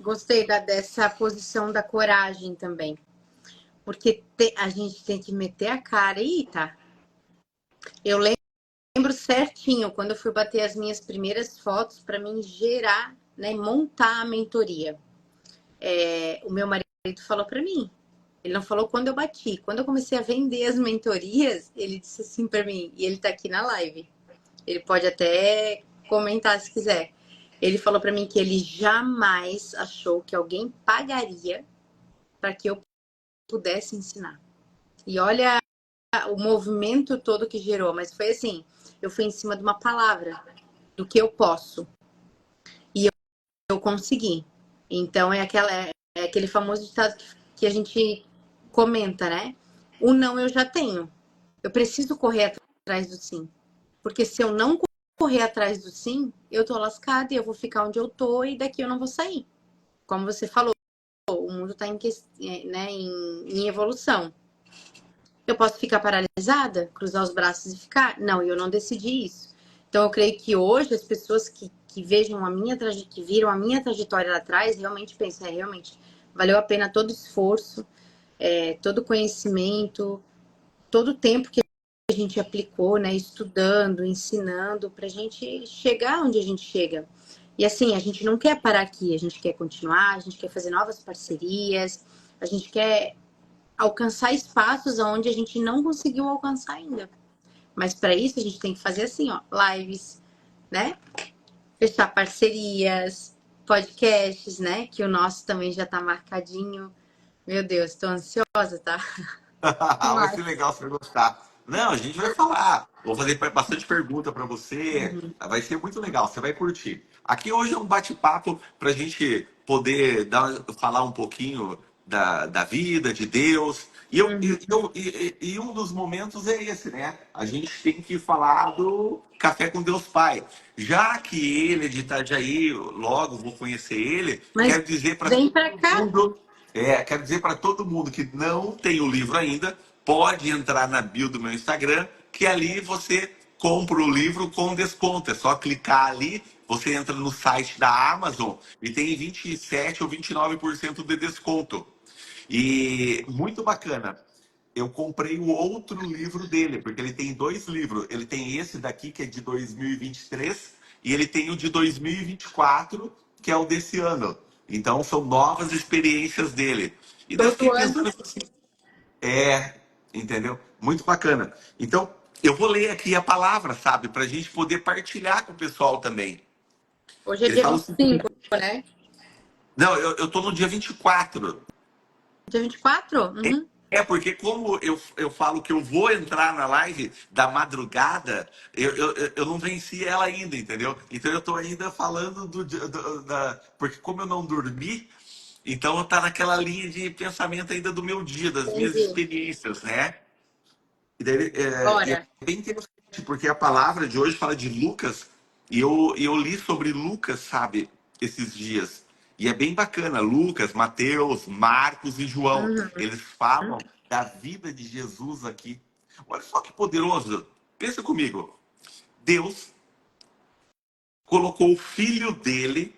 Gostei dessa posição da coragem também. Porque a gente tem que meter a cara e tá. Eu lembro certinho quando eu fui bater as minhas primeiras fotos para mim gerar, né, montar a mentoria. O meu marido falou para mim. Ele não falou quando eu bati. Quando eu comecei a vender as mentorias, ele disse assim para mim, e ele tá aqui na live. Ele pode até comentar se quiser. Ele falou para mim que ele jamais achou que alguém pagaria para que eu pudesse ensinar. E olha o movimento todo que gerou, mas foi assim, eu fui em cima de uma palavra, do que eu posso. E eu consegui. Então é aquele famoso ditado que a gente comenta, né? O não eu já tenho. Eu preciso correr atrás do sim. Porque se eu não correr atrás do sim, eu tô lascada e eu vou ficar onde eu tô e daqui eu não vou sair. Como você falou, o mundo tá né, em evolução. Eu posso ficar paralisada, cruzar os braços e ficar? Não, eu não decidi isso. Então, eu creio que hoje as pessoas que que vejam a minha que viram a minha trajetória lá atrás, realmente pensam, realmente valeu a pena todo o esforço, todo o conhecimento, todo o tempo que a gente aplicou, né, estudando, ensinando, para a gente chegar onde a gente chega. E assim, a gente não quer parar aqui, a gente quer continuar, a gente quer fazer novas parcerias, a gente quer alcançar espaços onde a gente não conseguiu alcançar ainda. Mas para isso a gente tem que fazer assim, ó, lives, né? Fechar parcerias, podcasts, né? Que o nosso também já tá marcadinho. Meu Deus, tô ansiosa, tá? Vai ser Demais. legal, você vai gostar. Não, a gente vai falar. Vou fazer bastante pergunta para você. Uhum. Vai ser muito legal, você vai curtir. Aqui hoje é um bate-papo para a gente poder falar um pouquinho da vida, de Deus. Uhum. E um dos momentos é esse, né? A gente tem que falar do Café com Deus Pai. Já que ele é de Itajaí, logo vou conhecer ele, Mas quero dizer para vem todo pra cá. mundo. Quero dizer para todo mundo que não tem o livro ainda, pode entrar na bio do meu Instagram, que ali você compra o livro com desconto. É só clicar ali, você entra no site da Amazon e tem 27 ou 29% de desconto. E muito bacana. Eu comprei o outro livro dele, porque ele tem dois livros. Ele tem esse daqui, que é de 2023, e ele tem o de 2024, que é o desse ano. Então, são novas experiências dele. E daí eu fiquei Todo ano. pensando assim, é, entendeu? Muito bacana. Então, eu vou ler aqui a palavra, sabe? Para a gente poder partilhar com o pessoal também. Hoje é Eles dia falam vinte assim, e cinco, né? não, eu tô no dia 24. Dia 24? Uhum. Porque como eu falo que eu vou entrar na live da madrugada, eu não venci ela ainda, entendeu? Então eu tô ainda falando Porque como eu não dormi, então tá naquela linha de pensamento ainda do meu dia, das minhas Entendi. experiências, né? E é Bora. bem interessante, porque a palavra de hoje fala de Lucas, e eu li sobre Lucas, sabe, esses dias. E é bem bacana. Lucas, Mateus, Marcos e João. Uhum. Eles falam da vida de Jesus aqui. Olha só que poderoso. Pensa comigo. Deus colocou o filho dele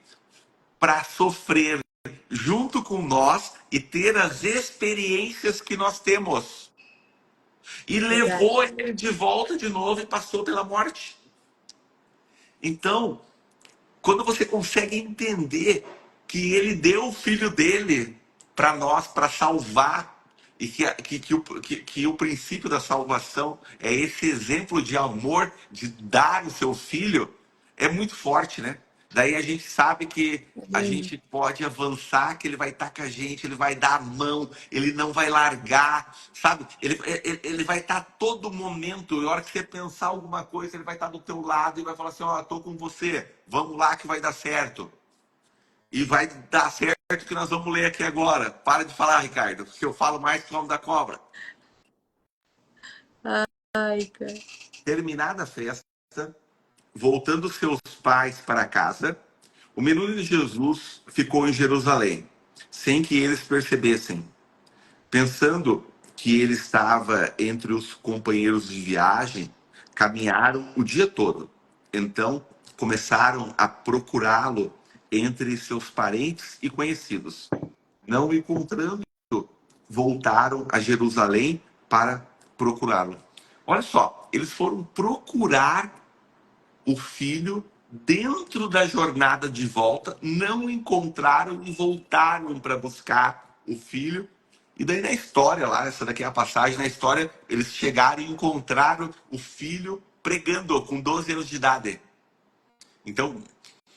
para sofrer junto com nós e ter as experiências que nós temos. E Verdade. levou ele de volta de novo e passou pela morte. Então, quando você consegue entender que ele deu o filho dele para nós, para salvar, e que o princípio da salvação é esse exemplo de amor, de dar o seu filho, é muito forte, né? Daí a gente sabe que a Lindo. gente pode avançar, que ele vai estar com a gente, ele vai dar a mão, ele não vai largar, sabe? Ele vai estar a todo momento, e a hora que você pensar alguma coisa, ele vai estar do teu lado e vai falar assim, ó, tô com você, vamos lá que vai dar certo. E vai dar certo que nós vamos ler aqui agora. Para de falar, Ricardo, porque eu falo mais que o homem da cobra. Ai, cara. Terminada a festa, voltando seus pais para casa, o menino de Jesus ficou em Jerusalém, sem que eles percebessem. Pensando que ele estava entre os companheiros de viagem, caminharam o dia todo. Então começaram a procurá-lo entre seus parentes e conhecidos. Não o encontrando, voltaram a Jerusalém para procurá-lo. Olha só, eles foram procurar o filho dentro da jornada de volta, não encontraram e voltaram para buscar o filho. E daí na história lá, essa daqui é a passagem, na história, eles chegaram e encontraram o filho pregando com 12 anos de idade. Então,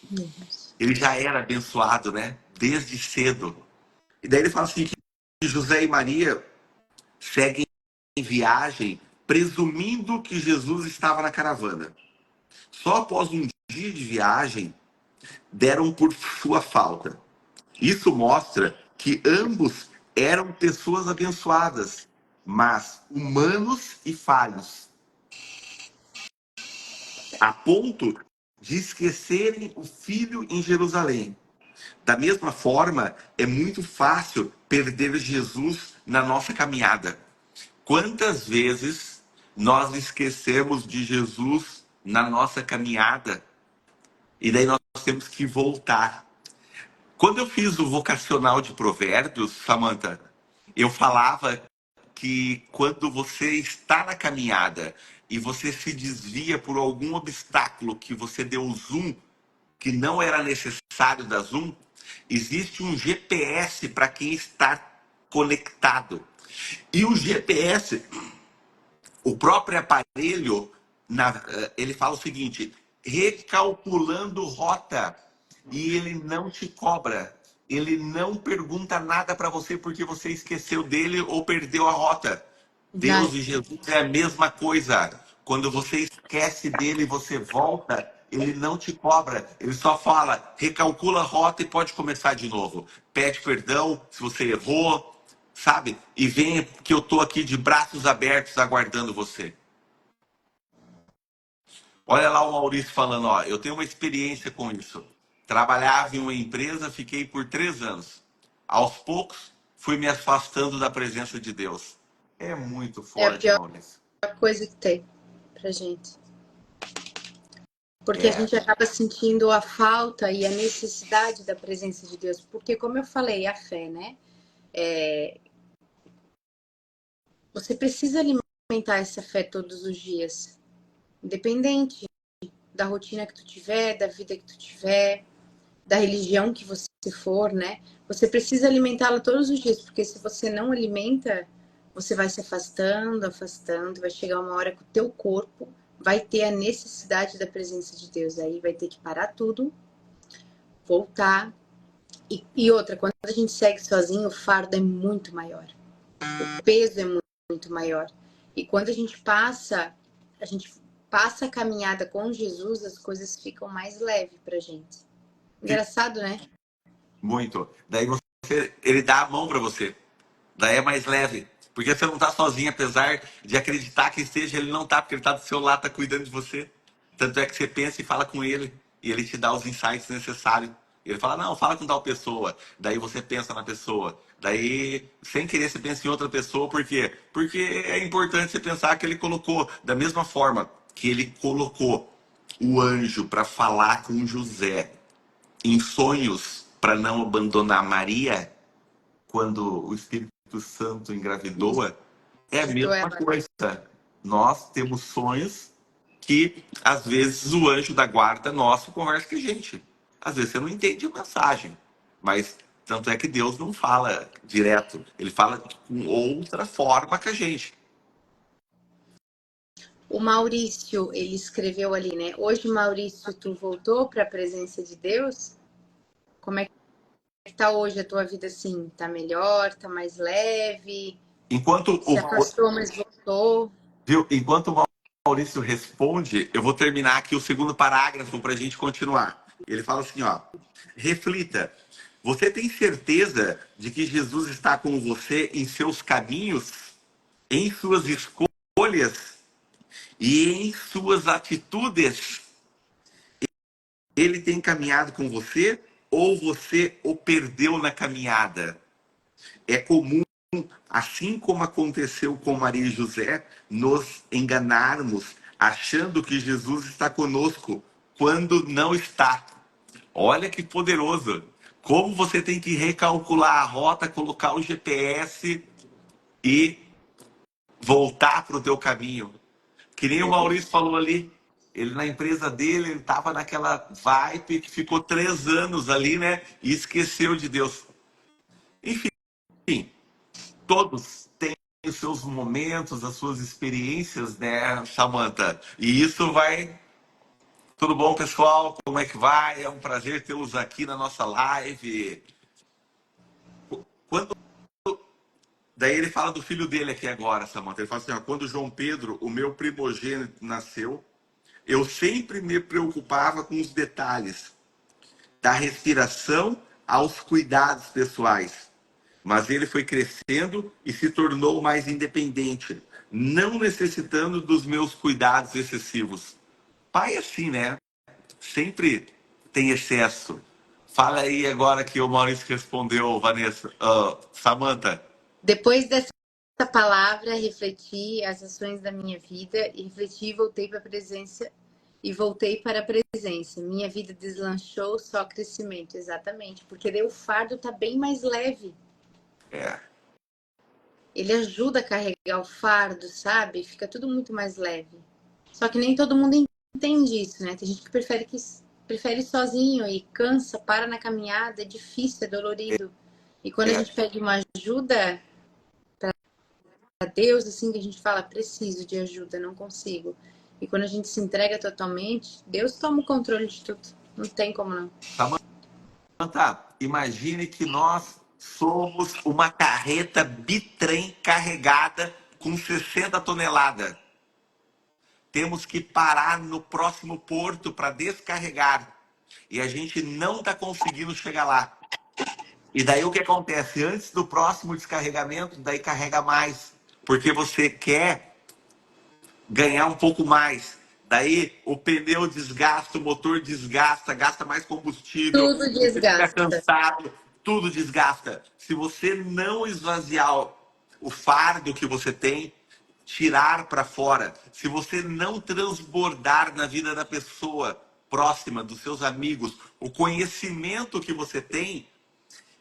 Meu Deus. ele já era abençoado, né? Desde cedo. E daí ele fala assim que José e Maria seguem em viagem, presumindo que Jesus estava na caravana. Só após um dia de viagem, deram por sua falta. Isso mostra que ambos eram pessoas abençoadas, mas humanos e falhos, a ponto de esquecerem o filho em Jerusalém. Da mesma forma, é muito fácil perder Jesus na nossa caminhada. Quantas vezes nós esquecemos de Jesus na nossa caminhada? E daí nós temos que voltar. Quando eu fiz o vocacional de Provérbios, Samantha, eu falava que quando você está na caminhada e você se desvia por algum obstáculo que você deu zoom, que não era necessário dar zoom, existe um GPS para quem está conectado. E o GPS, o próprio aparelho, ele fala o seguinte: recalculando rota, e ele não te cobra. Ele não pergunta nada para você porque você esqueceu dele ou perdeu a rota. Deus e Verdade. Jesus é a mesma coisa. Quando você esquece dele e você volta, ele não te cobra. Ele só fala, recalcula a rota e pode começar de novo. Pede perdão se você errou, sabe? E venha que eu tô aqui de braços abertos aguardando você. Olha lá o Maurício falando, ó, eu tenho uma experiência com isso. Trabalhava em uma empresa, fiquei por 3 anos. Aos poucos, fui me afastando da presença de Deus. É muito É a forte, pior Maurício. coisa que tem pra gente. Porque a É, gente acaba sentindo a falta e a necessidade da presença de Deus. Porque, como eu falei, a fé, né? Você precisa alimentar essa fé todos os dias. Independente da rotina que tu tiver, da vida que tu tiver, da religião que você for, né? Você precisa alimentá-la todos os dias. Porque se você não alimenta, você vai se afastando, afastando. Vai chegar uma hora que o teu corpo vai ter a necessidade da presença de Deus. Aí vai ter que parar tudo, voltar. E outra, quando a gente segue sozinho, o fardo é muito maior. O peso é muito maior. E quando a gente passa a caminhada com Jesus, as coisas ficam mais leves pra gente. Engraçado, né? muito. Daí ele dá a mão para você. Daí é mais leve. Porque você não tá sozinho, apesar de acreditar que esteja, ele não tá, porque ele tá do seu lado, tá cuidando de você. Tanto é que você pensa e fala com ele, e ele te dá os insights necessários. Ele fala, não, fala com tal pessoa. Daí você pensa na pessoa. Daí, sem querer, você pensa em outra pessoa. Por quê? Porque é importante você pensar que ele colocou, da mesma forma que ele colocou o anjo para falar com José em sonhos para não abandonar Maria, quando o Espírito Santo engravidou, é a Visitou mesma ela. coisa. Nós temos sonhos que, às vezes, o anjo da guarda nosso conversa com a gente. Às vezes você não entende a mensagem, mas tanto é que Deus não fala direto. Ele fala com outra forma que a gente. O Maurício, ele escreveu ali, né? Hoje, Maurício, tu voltou para a presença de Deus? Como é que tá hoje a tua vida assim? Tá melhor? Tá mais leve? Enquanto Se o, afastou, mas voltou? Viu? Enquanto o Maurício responde, eu vou terminar aqui o segundo parágrafo para a gente continuar. Ele fala assim, ó, reflita. Você tem certeza de que Jesus está com você em seus caminhos, em suas escolhas e em suas atitudes? Ele tem caminhado com você ou você o perdeu na caminhada? É comum, assim como aconteceu com Maria e José, nos enganarmos achando que Jesus está conosco quando não está. Olha que poderoso. Como você tem que recalcular a rota, colocar o GPS e voltar para o teu caminho. Que nem o Maurício falou ali. Ele na empresa dele, ele estava naquela vibe que ficou 3 anos ali, né? E esqueceu de Deus. Enfim, todos têm os seus momentos, as suas experiências, né, Samantha? E isso vai. Tudo bom, pessoal? Como é que vai? É um prazer tê-los aqui na nossa live. Quando... Daí ele fala do filho dele aqui agora, Samantha. Ele fala assim: ó, quando João Pedro, o meu primogênito, nasceu, eu sempre me preocupava com os detalhes, da respiração aos cuidados pessoais. Mas ele foi crescendo e se tornou mais independente, não necessitando dos meus cuidados excessivos. Pai é assim, né? Sempre tem excesso. Fala aí agora que o Maurício respondeu, Vanessa. Samantha. Depois dessa palavra, refleti as ações da minha vida e refleti e voltei para a presença e voltei para a presença. Minha vida deslanchou, só crescimento, exatamente. Porque daí o fardo tá bem mais leve. É, Ele ajuda a carregar o fardo, sabe? Fica tudo muito mais leve. Só que nem todo mundo entende isso, né? Tem gente que prefere ir sozinho e cansa, para na caminhada, é difícil, é dolorido. E quando a é. gente pede uma ajuda a Deus, assim, que a gente fala, preciso de ajuda, não consigo. E quando a gente se entrega totalmente, Deus toma o controle de tudo. Não tem como não. Samantha, imagine que nós somos uma carreta bitrem carregada com 60 toneladas. Temos que parar no próximo porto para descarregar. E a gente não está conseguindo chegar lá. E daí o que acontece? Antes do próximo descarregamento, daí carrega mais. Porque você quer ganhar um pouco mais. Daí o pneu desgasta, o motor desgasta, gasta mais combustível, Tudo você fica desgasta. cansado, tudo desgasta. Se você não esvaziar o fardo que você tem, tirar para fora, se você não transbordar na vida da pessoa próxima, dos seus amigos, o conhecimento que você tem,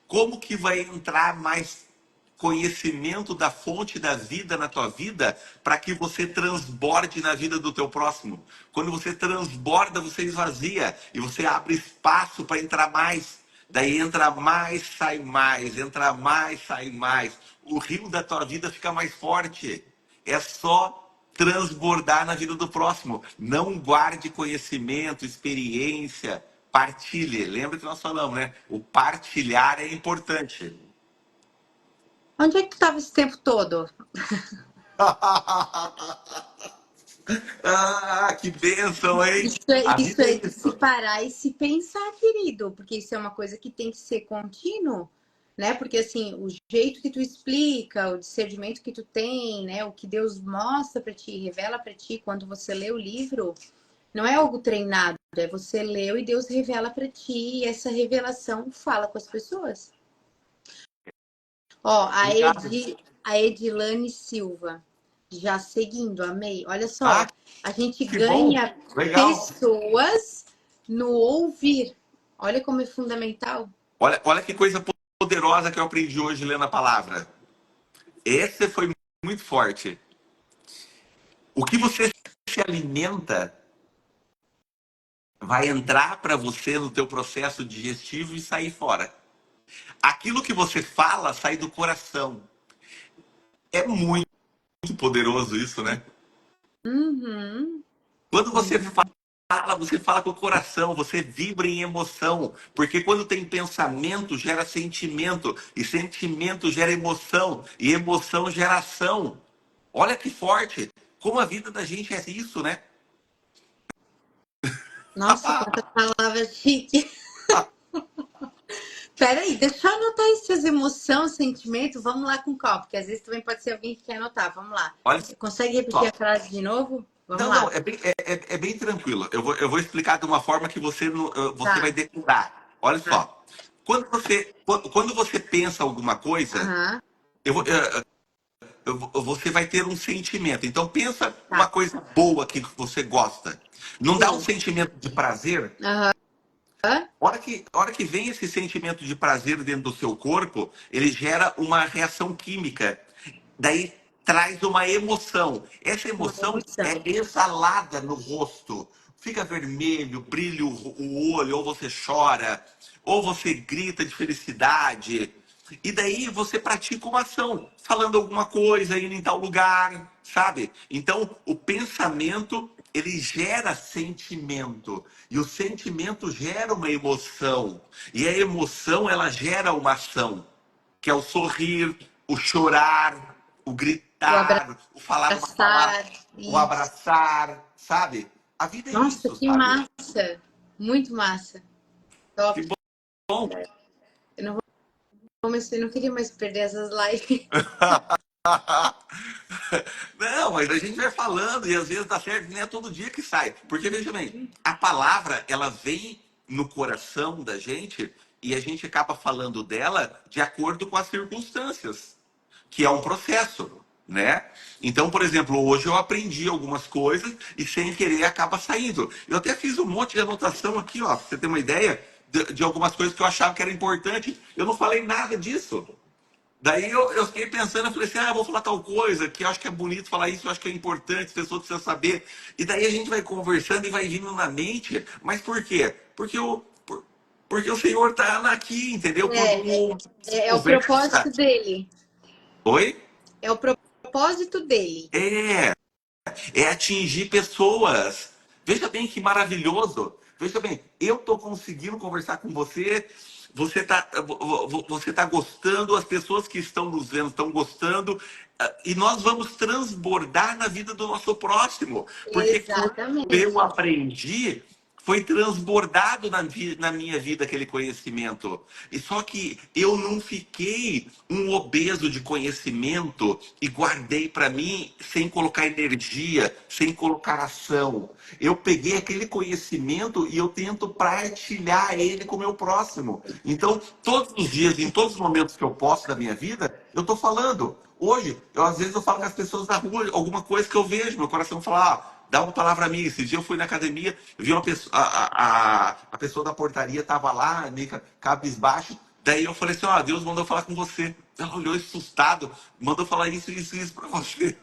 como que vai entrar mais conhecimento da fonte da vida na tua vida para que você transborde na vida do teu próximo? Quando você transborda, você esvazia e você abre espaço para entrar mais. Daí entra mais, sai mais, entra mais, sai mais. O rio da tua vida fica mais forte. É só transbordar na vida do próximo. Não guarde conhecimento, experiência, partilhe. Lembra que nós falamos, né? O partilhar é importante. Onde é que tu estava esse tempo todo? Ah, que bênção, hein? A Isso vida é é de se isso. parar e se pensar, querido, porque isso é uma coisa que tem que ser contínuo, né? Porque assim, o jeito que tu explica, o discernimento que tu tem, né? O que Deus mostra para ti, revela para ti quando você lê o livro, não é algo treinado, é você leu e Deus revela para ti e essa revelação fala com as pessoas. Ó, Obrigado. A Edilane Silva, já seguindo, amei. Olha Ah, só, a gente que bom. ganha Legal. pessoas no ouvir. Olha como é fundamental. Olha que coisa poderosa que eu aprendi hoje lendo a palavra. Esse foi muito forte. O que você se alimenta vai entrar para você no teu processo digestivo e sair fora. Aquilo que você fala sai do coração. É muito poderoso isso, né? Uhum. Quando você fala com o coração, você vibra em emoção, porque quando tem pensamento, gera sentimento, e sentimento gera emoção, e emoção gera ação. Olha que forte! Como a vida da gente é isso, né? Nossa, quanta palavra chique. Peraí, deixa eu anotar essas emoções, sentimento. Vamos lá com calma, porque às vezes também pode ser alguém que quer anotar. Vamos lá. Olha Consegue repetir só. a frase de novo? Vamos Não, não, lá. é bem tranquilo. Eu vou explicar de uma forma que você, você vai Tá. decorar. Olha Tá. só. Quando você pensa alguma coisa, Aham. eu, vou- você vai ter um sentimento. Então pensa uma Tá. coisa boa que você gosta. Não dá um Sim. sentimento de prazer? Aham. A hora que vem esse sentimento de prazer dentro do seu corpo, ele gera uma reação química. Daí traz uma emoção. Essa Uma emoção é emoção. exalada no rosto. Fica vermelho, brilha o olho, ou você chora, ou você grita de felicidade. E daí você pratica uma ação, falando alguma coisa, indo em tal lugar, sabe? Então, o pensamento, ele gera sentimento. E o sentimento gera uma emoção. E a emoção, ela gera uma ação, que é o sorrir, o chorar, o O gritar, o falar uma palavra, abraçar. o Isso. abraçar, sabe? A vida é Nossa, isso, que sabe? massa. Muito massa. Que Top. bom. Eu não comecei, não queria mais perder essas lives. Não, mas a gente vai falando e às vezes dá certo, nem é todo dia que sai. Porque, veja bem, a palavra, ela vem no coração da gente e a gente acaba falando dela de acordo com as circunstâncias, que é um processo. né? Então, por exemplo, hoje eu aprendi algumas coisas e sem querer acaba saindo. Eu até fiz um monte de anotação aqui, ó, pra você ter uma ideia de algumas coisas que eu achava que era importante. Eu não falei nada disso. Daí eu fiquei pensando, eu falei assim, vou falar tal coisa, que eu acho que é bonito falar isso, eu acho que é importante, as pessoas precisam saber. E daí a gente vai conversando e vai vindo na mente, mas por quê? Porque o Senhor está aqui, entendeu? Quando É o conversa. propósito dele. Oi? É o propósito dele. É, é atingir pessoas. Veja bem que maravilhoso. Veja bem, eu estou conseguindo conversar com você. Você tá gostando, as pessoas que estão nos vendo estão gostando, e nós vamos transbordar na vida do nosso próximo. Porque quando eu Exatamente. aprendi, foi transbordado na minha vida aquele conhecimento. E só que eu não fiquei um obeso de conhecimento e guardei para mim sem colocar energia, sem colocar ação. Eu peguei aquele conhecimento e eu tento partilhar ele com o meu próximo. Então, todos os dias, em todos os momentos que eu posso da minha vida, eu estou falando. Hoje, às vezes eu falo com as pessoas na rua alguma coisa que eu vejo, meu coração fala, dá uma palavra a mim. Esse dia eu fui na academia, eu vi uma pessoa, a pessoa da portaria estava lá, meio cabisbaixo. Daí eu falei assim, Deus mandou falar com você. Ela olhou assustado, mandou falar isso para você.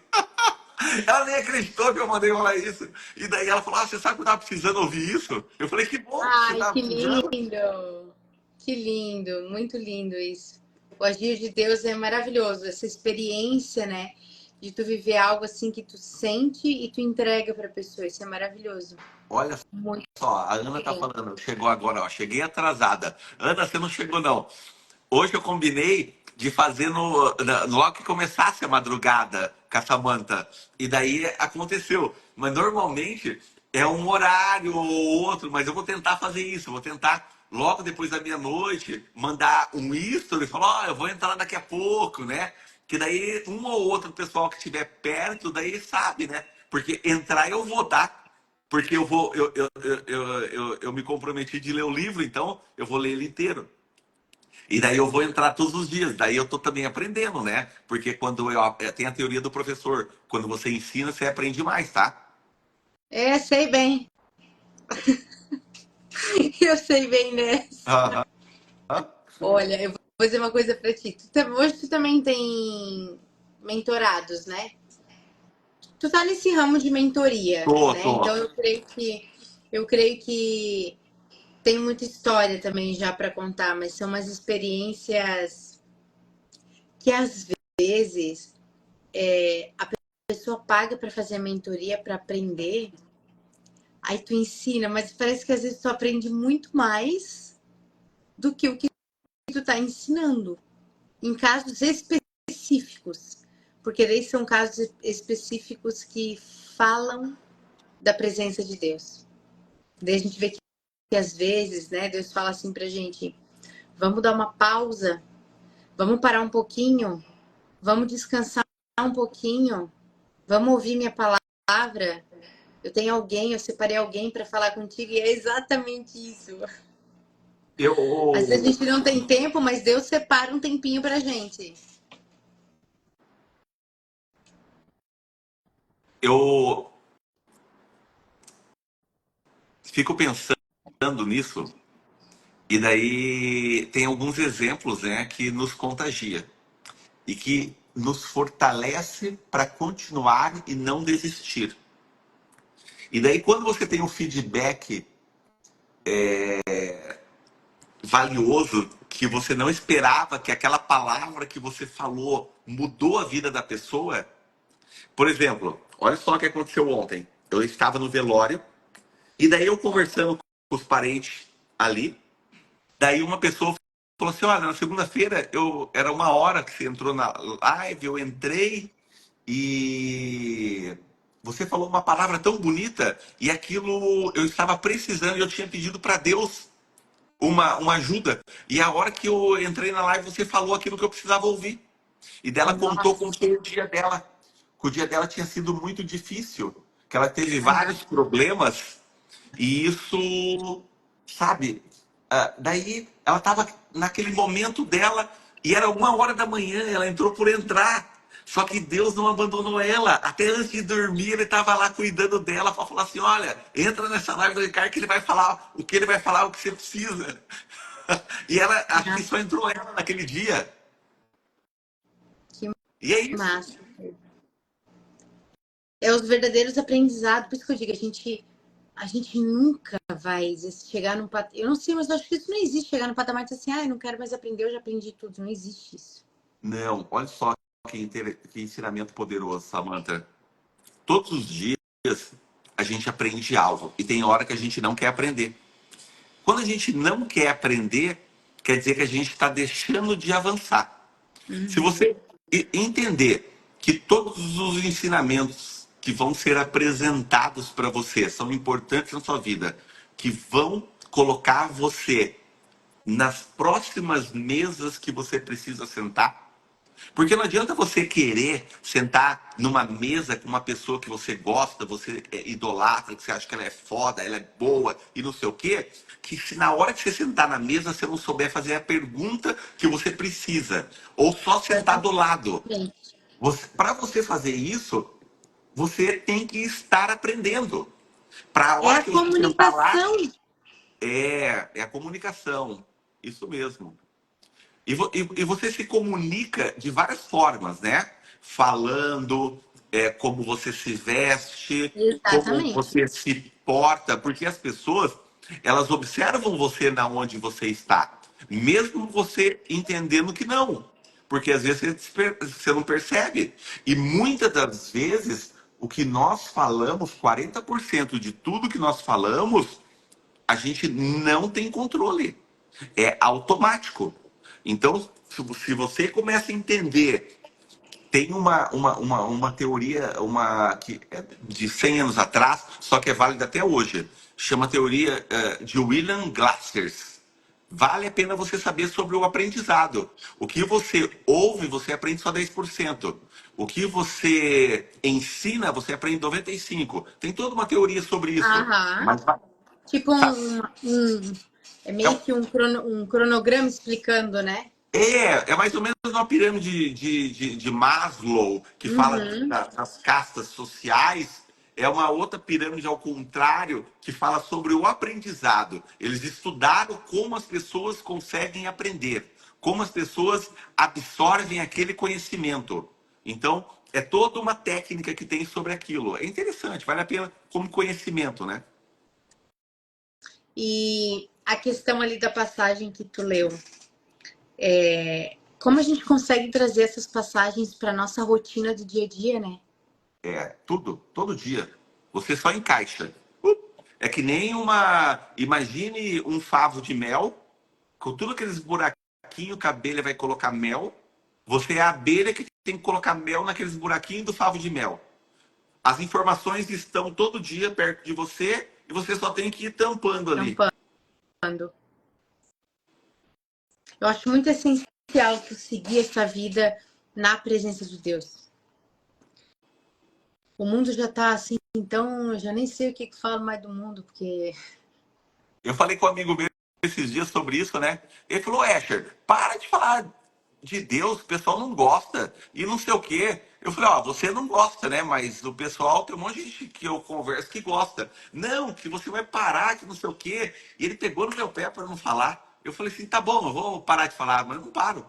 Ela nem acreditou que eu mandei falar isso. E daí ela falou, você sabe que eu estava precisando ouvir isso? Eu falei, que bom que você Ai, estava que precisando. lindo! Que lindo, muito lindo isso. O agir de Deus é maravilhoso, essa experiência, né? De tu viver algo assim que tu sente e tu entrega para a pessoa. Isso é maravilhoso. Olha Muito só, a Ana tá bem. falando, chegou agora, ó, cheguei atrasada. Ana, você não chegou não. Hoje eu combinei de fazer logo que começasse a madrugada com a Samanta. E daí aconteceu. Mas normalmente é um horário ou outro, mas eu vou tentar fazer isso. Eu vou tentar logo depois da meia-noite mandar um history e falar, eu vou entrar daqui a pouco, né? Que daí um ou outro pessoal que estiver perto, daí sabe, né? Porque entrar eu vou, tá? Porque eu me comprometi de ler o livro, então eu vou ler ele inteiro. E daí eu vou entrar todos os dias. Daí eu tô também aprendendo, né? Porque quando tem a teoria do professor, quando você ensina, você aprende mais, tá? É, sei bem. Eu sei bem, né? Aham. Olha, eu vou dizer uma coisa para ti. Hoje tu também tem mentorados, né? Tu tá nesse ramo de mentoria, né? Tô. Então eu creio que tem muita história também já para contar, mas são umas experiências que às vezes a pessoa paga para fazer a mentoria para aprender, aí tu ensina, mas parece que às vezes tu aprende muito mais do que o que tu tá ensinando, em casos específicos, porque daí são casos específicos que falam da presença de Deus. Daí a gente vê que às vezes, né, Deus fala assim pra gente: vamos dar uma pausa, vamos parar um pouquinho, vamos descansar um pouquinho, vamos ouvir minha palavra. Eu separei alguém para falar contigo e é exatamente isso. Às vezes a Eu, gente não tem tempo, mas Deus separa um tempinho pra gente. eu fico pensando nisso, e daí tem alguns exemplos, né, que nos contagia e que nos fortalece para continuar e não desistir. E daí, quando você tem um feedback valioso, que você não esperava que aquela palavra que você falou mudou a vida da pessoa. Por exemplo, olha só o que aconteceu ontem. Eu estava no velório e daí eu conversando com os parentes ali, daí uma pessoa falou assim, olha, na segunda-feira era 1 hora que você entrou na live, eu entrei e você falou uma palavra tão bonita e aquilo eu estava precisando e eu tinha pedido para Deus uma ajuda. E a hora que eu entrei na live, você falou aquilo que eu precisava ouvir. E dela contou como Nossa. foi o dia dela. Que o dia dela tinha sido muito difícil. Que ela teve Aham. vários problemas. E isso, sabe? Daí ela estava naquele momento dela. E era 1 hora da manhã. Ela entrou por entrar. Só que Deus não abandonou ela. Até antes de dormir, ele estava lá cuidando dela para falar assim: olha, entra nessa live do Ricardo que ele vai falar o que ele vai falar, o que você precisa. E ela, acho que só entrou ela naquele dia. Que E é isso. massa. É os verdadeiros aprendizados. Por isso que eu digo, a gente nunca vai chegar num patamar. Eu não sei, mas eu acho que isso não existe. Chegar no patamar de dizer assim, eu não quero mais aprender, eu já aprendi tudo. Não existe isso. Não, olha só que ensinamento poderoso, Samantha. Todos os dias a gente aprende algo e tem hora que a gente não quer aprender. Quando a gente não quer aprender, quer dizer que a gente está deixando de avançar. Se você entender que todos os ensinamentos que vão ser apresentados para você são importantes na sua vida, que vão colocar você nas próximas mesas que você precisa sentar, porque não adianta você querer sentar numa mesa com uma pessoa que você gosta, você idolatra, que você acha que ela é foda, ela é boa e não sei o quê, que se na hora que você sentar na mesa você não souber fazer a pergunta que você precisa, ou só sentar do lado. Gente, Para você fazer isso, você tem que estar aprendendo. Para a é hora a que você sentar lá, comunicação. é a comunicação. Isso mesmo. E você se comunica de várias formas, né? Falando, como você se veste, como Exatamente. você se porta, porque as pessoas, elas observam você na onde você está, mesmo você entendendo que não, porque às vezes você não percebe. E muitas das vezes, o que nós falamos, 40% de tudo que nós falamos, a gente não tem controle. É automático. Então, se você começa a entender, tem uma teoria que é de 100 anos atrás, só que é válida até hoje. Chama teoria de William Glasser. Vale a pena você saber sobre o aprendizado. O que você ouve, você aprende só 10%. O que você ensina, você aprende 95%. Tem toda uma teoria sobre isso. Aham. Mas Tipo é é, meio que um cronograma explicando, né? é mais ou menos uma pirâmide de Maslow, que fala Uhum. das castas sociais. É uma outra pirâmide ao contrário, que fala sobre o aprendizado. Eles estudaram como as pessoas conseguem aprender, como as pessoas absorvem aquele conhecimento. Então, é toda uma técnica que tem sobre aquilo. É interessante, vale a pena como conhecimento, né? E a questão ali da passagem que tu leu, como a gente consegue trazer essas passagens para nossa rotina do dia a dia, né? É, tudo, todo dia. Você só encaixa. É que nem Imagine um favo de mel, com tudo aqueles buraquinhos que a abelha vai colocar mel. Você é a abelha que tem que colocar mel naqueles buraquinhos do favo de mel. As informações estão todo dia perto de você e você só tem que ir tampando ali. Tampando. Eu acho muito essencial tu seguir essa vida na presença de Deus. O mundo já tá assim, então eu já nem sei o que falo mais do mundo, porque Eu falei com um amigo meu esses dias sobre isso, né? Ele falou, Escher, para de falar de Deus, o pessoal não gosta e não sei o quê. Eu falei, ó, você não gosta, né? Mas o pessoal, tem um monte de gente que eu converso que gosta. Não, que você vai parar, que não sei o quê. E ele pegou no meu pé para não falar. Eu falei assim, tá bom, eu vou parar de falar, mas eu não paro.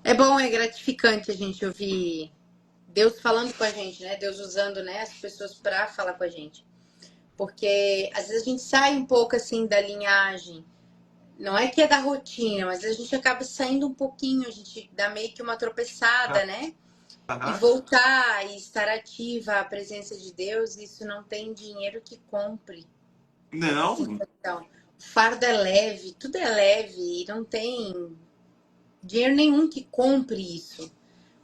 é bom, é gratificante a gente ouvir Deus falando com a gente, né? Deus usando, né, as pessoas para falar com a gente. Porque às vezes a gente sai um pouco assim da linhagem. Não é que é da rotina, mas a gente acaba saindo um pouquinho, a gente dá meio que uma tropeçada, né? E Aham. voltar e estar ativa à presença de Deus, isso não tem dinheiro que compre essa Não, situação. O fardo é leve, tudo é leve e não tem dinheiro nenhum que compre isso.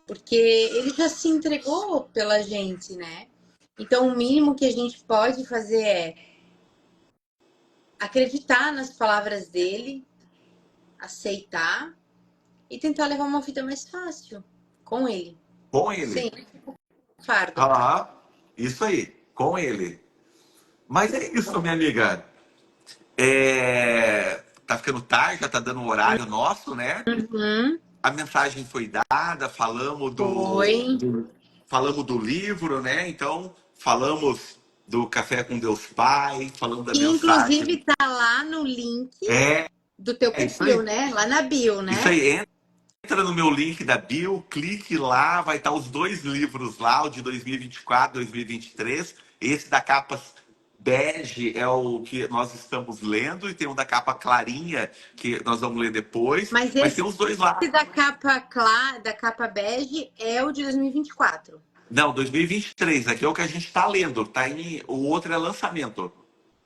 Porque ele já se entregou pela gente, né? Então, o mínimo que a gente pode fazer é acreditar nas palavras dele, aceitar e tentar levar uma vida mais fácil com ele. com ele. Sem fardo. Ah, isso aí, com ele. Mas é isso, minha amiga. Tá ficando tarde, já tá dando o horário nosso, né? Uhum. a mensagem foi dada, Foi. falamos do livro, né? Então, falamos do Café com Deus Pai, falamos da Que mensagem. inclusive tá lá no link É, do teu é isso perfil, aí. né? Lá na bio, Isso né? aí, entra no meu link da bio, clique lá, vai estar os dois livros lá, o de 2024, 2023. Esse da capa bege é o que nós estamos lendo, e tem um da capa clarinha, que nós vamos ler depois. Mas Mas tem esse os dois lá. da capa clara, da capa bege, é o de 2024. Não, 2023, aqui é o que a gente está lendo. Tá o outro é lançamento.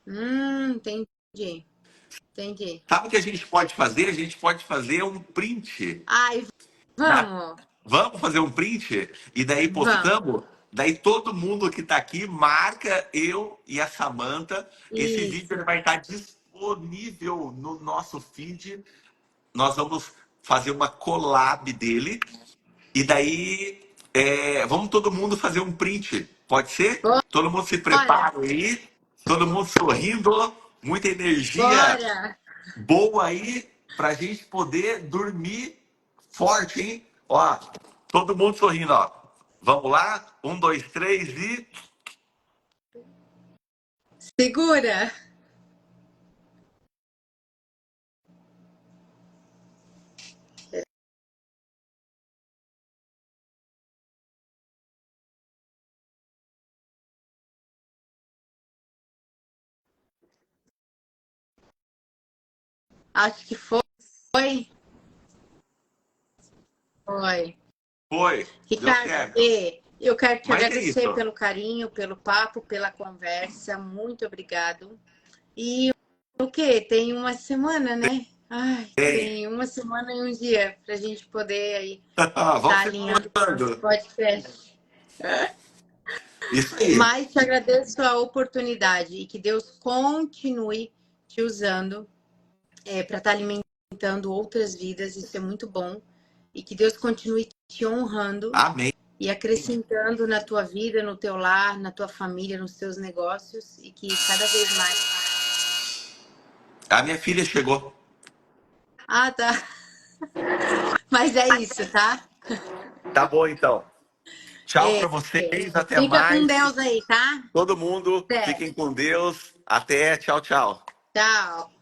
Entendi. Entendi. Sabe o que a gente pode fazer? A gente pode fazer um print. Ai, na- vamos. Vamos fazer um print e daí Vamos. postamos. Daí todo mundo que está aqui marca eu e a Samantha. Esse vídeo ele Isso. vai estar disponível no nosso feed. Nós vamos fazer uma collab dele. E daí vamos todo mundo fazer um print. Pode ser? Todo mundo se Bora. prepara aí. Todo mundo sorrindo. Muita energia Bora. boa aí pra gente poder dormir forte, hein? Ó, todo mundo sorrindo, ó. Vamos lá? Um, dois, três e. Segura. Acho que foi. Foi. Foi. Foi. Deu Ricardo, certo. eu quero te Mas é agradecer isso. pelo carinho, pelo papo, pela conversa. Muito obrigado. E o quê? Tem uma semana, né? Ai, Tem. tem uma semana e um dia pra gente poder aí Vamos estar se alinhando com o nosso falando. podcast. Isso aí. Mas te agradeço a oportunidade e que Deus continue te usando para estar alimentando outras vidas. Isso é muito bom. E que Deus continue te honrando Amém. e acrescentando na tua vida, no teu lar, na tua família, nos teus negócios. E que cada vez mais. A minha filha chegou. Ah, tá. Mas é isso, tá? Tá bom, então. Tchau pra vocês. Até Fica com mais. Deus aí, tá? Todo mundo, Até. fiquem com Deus. Até. Tchau, tchau. Tchau.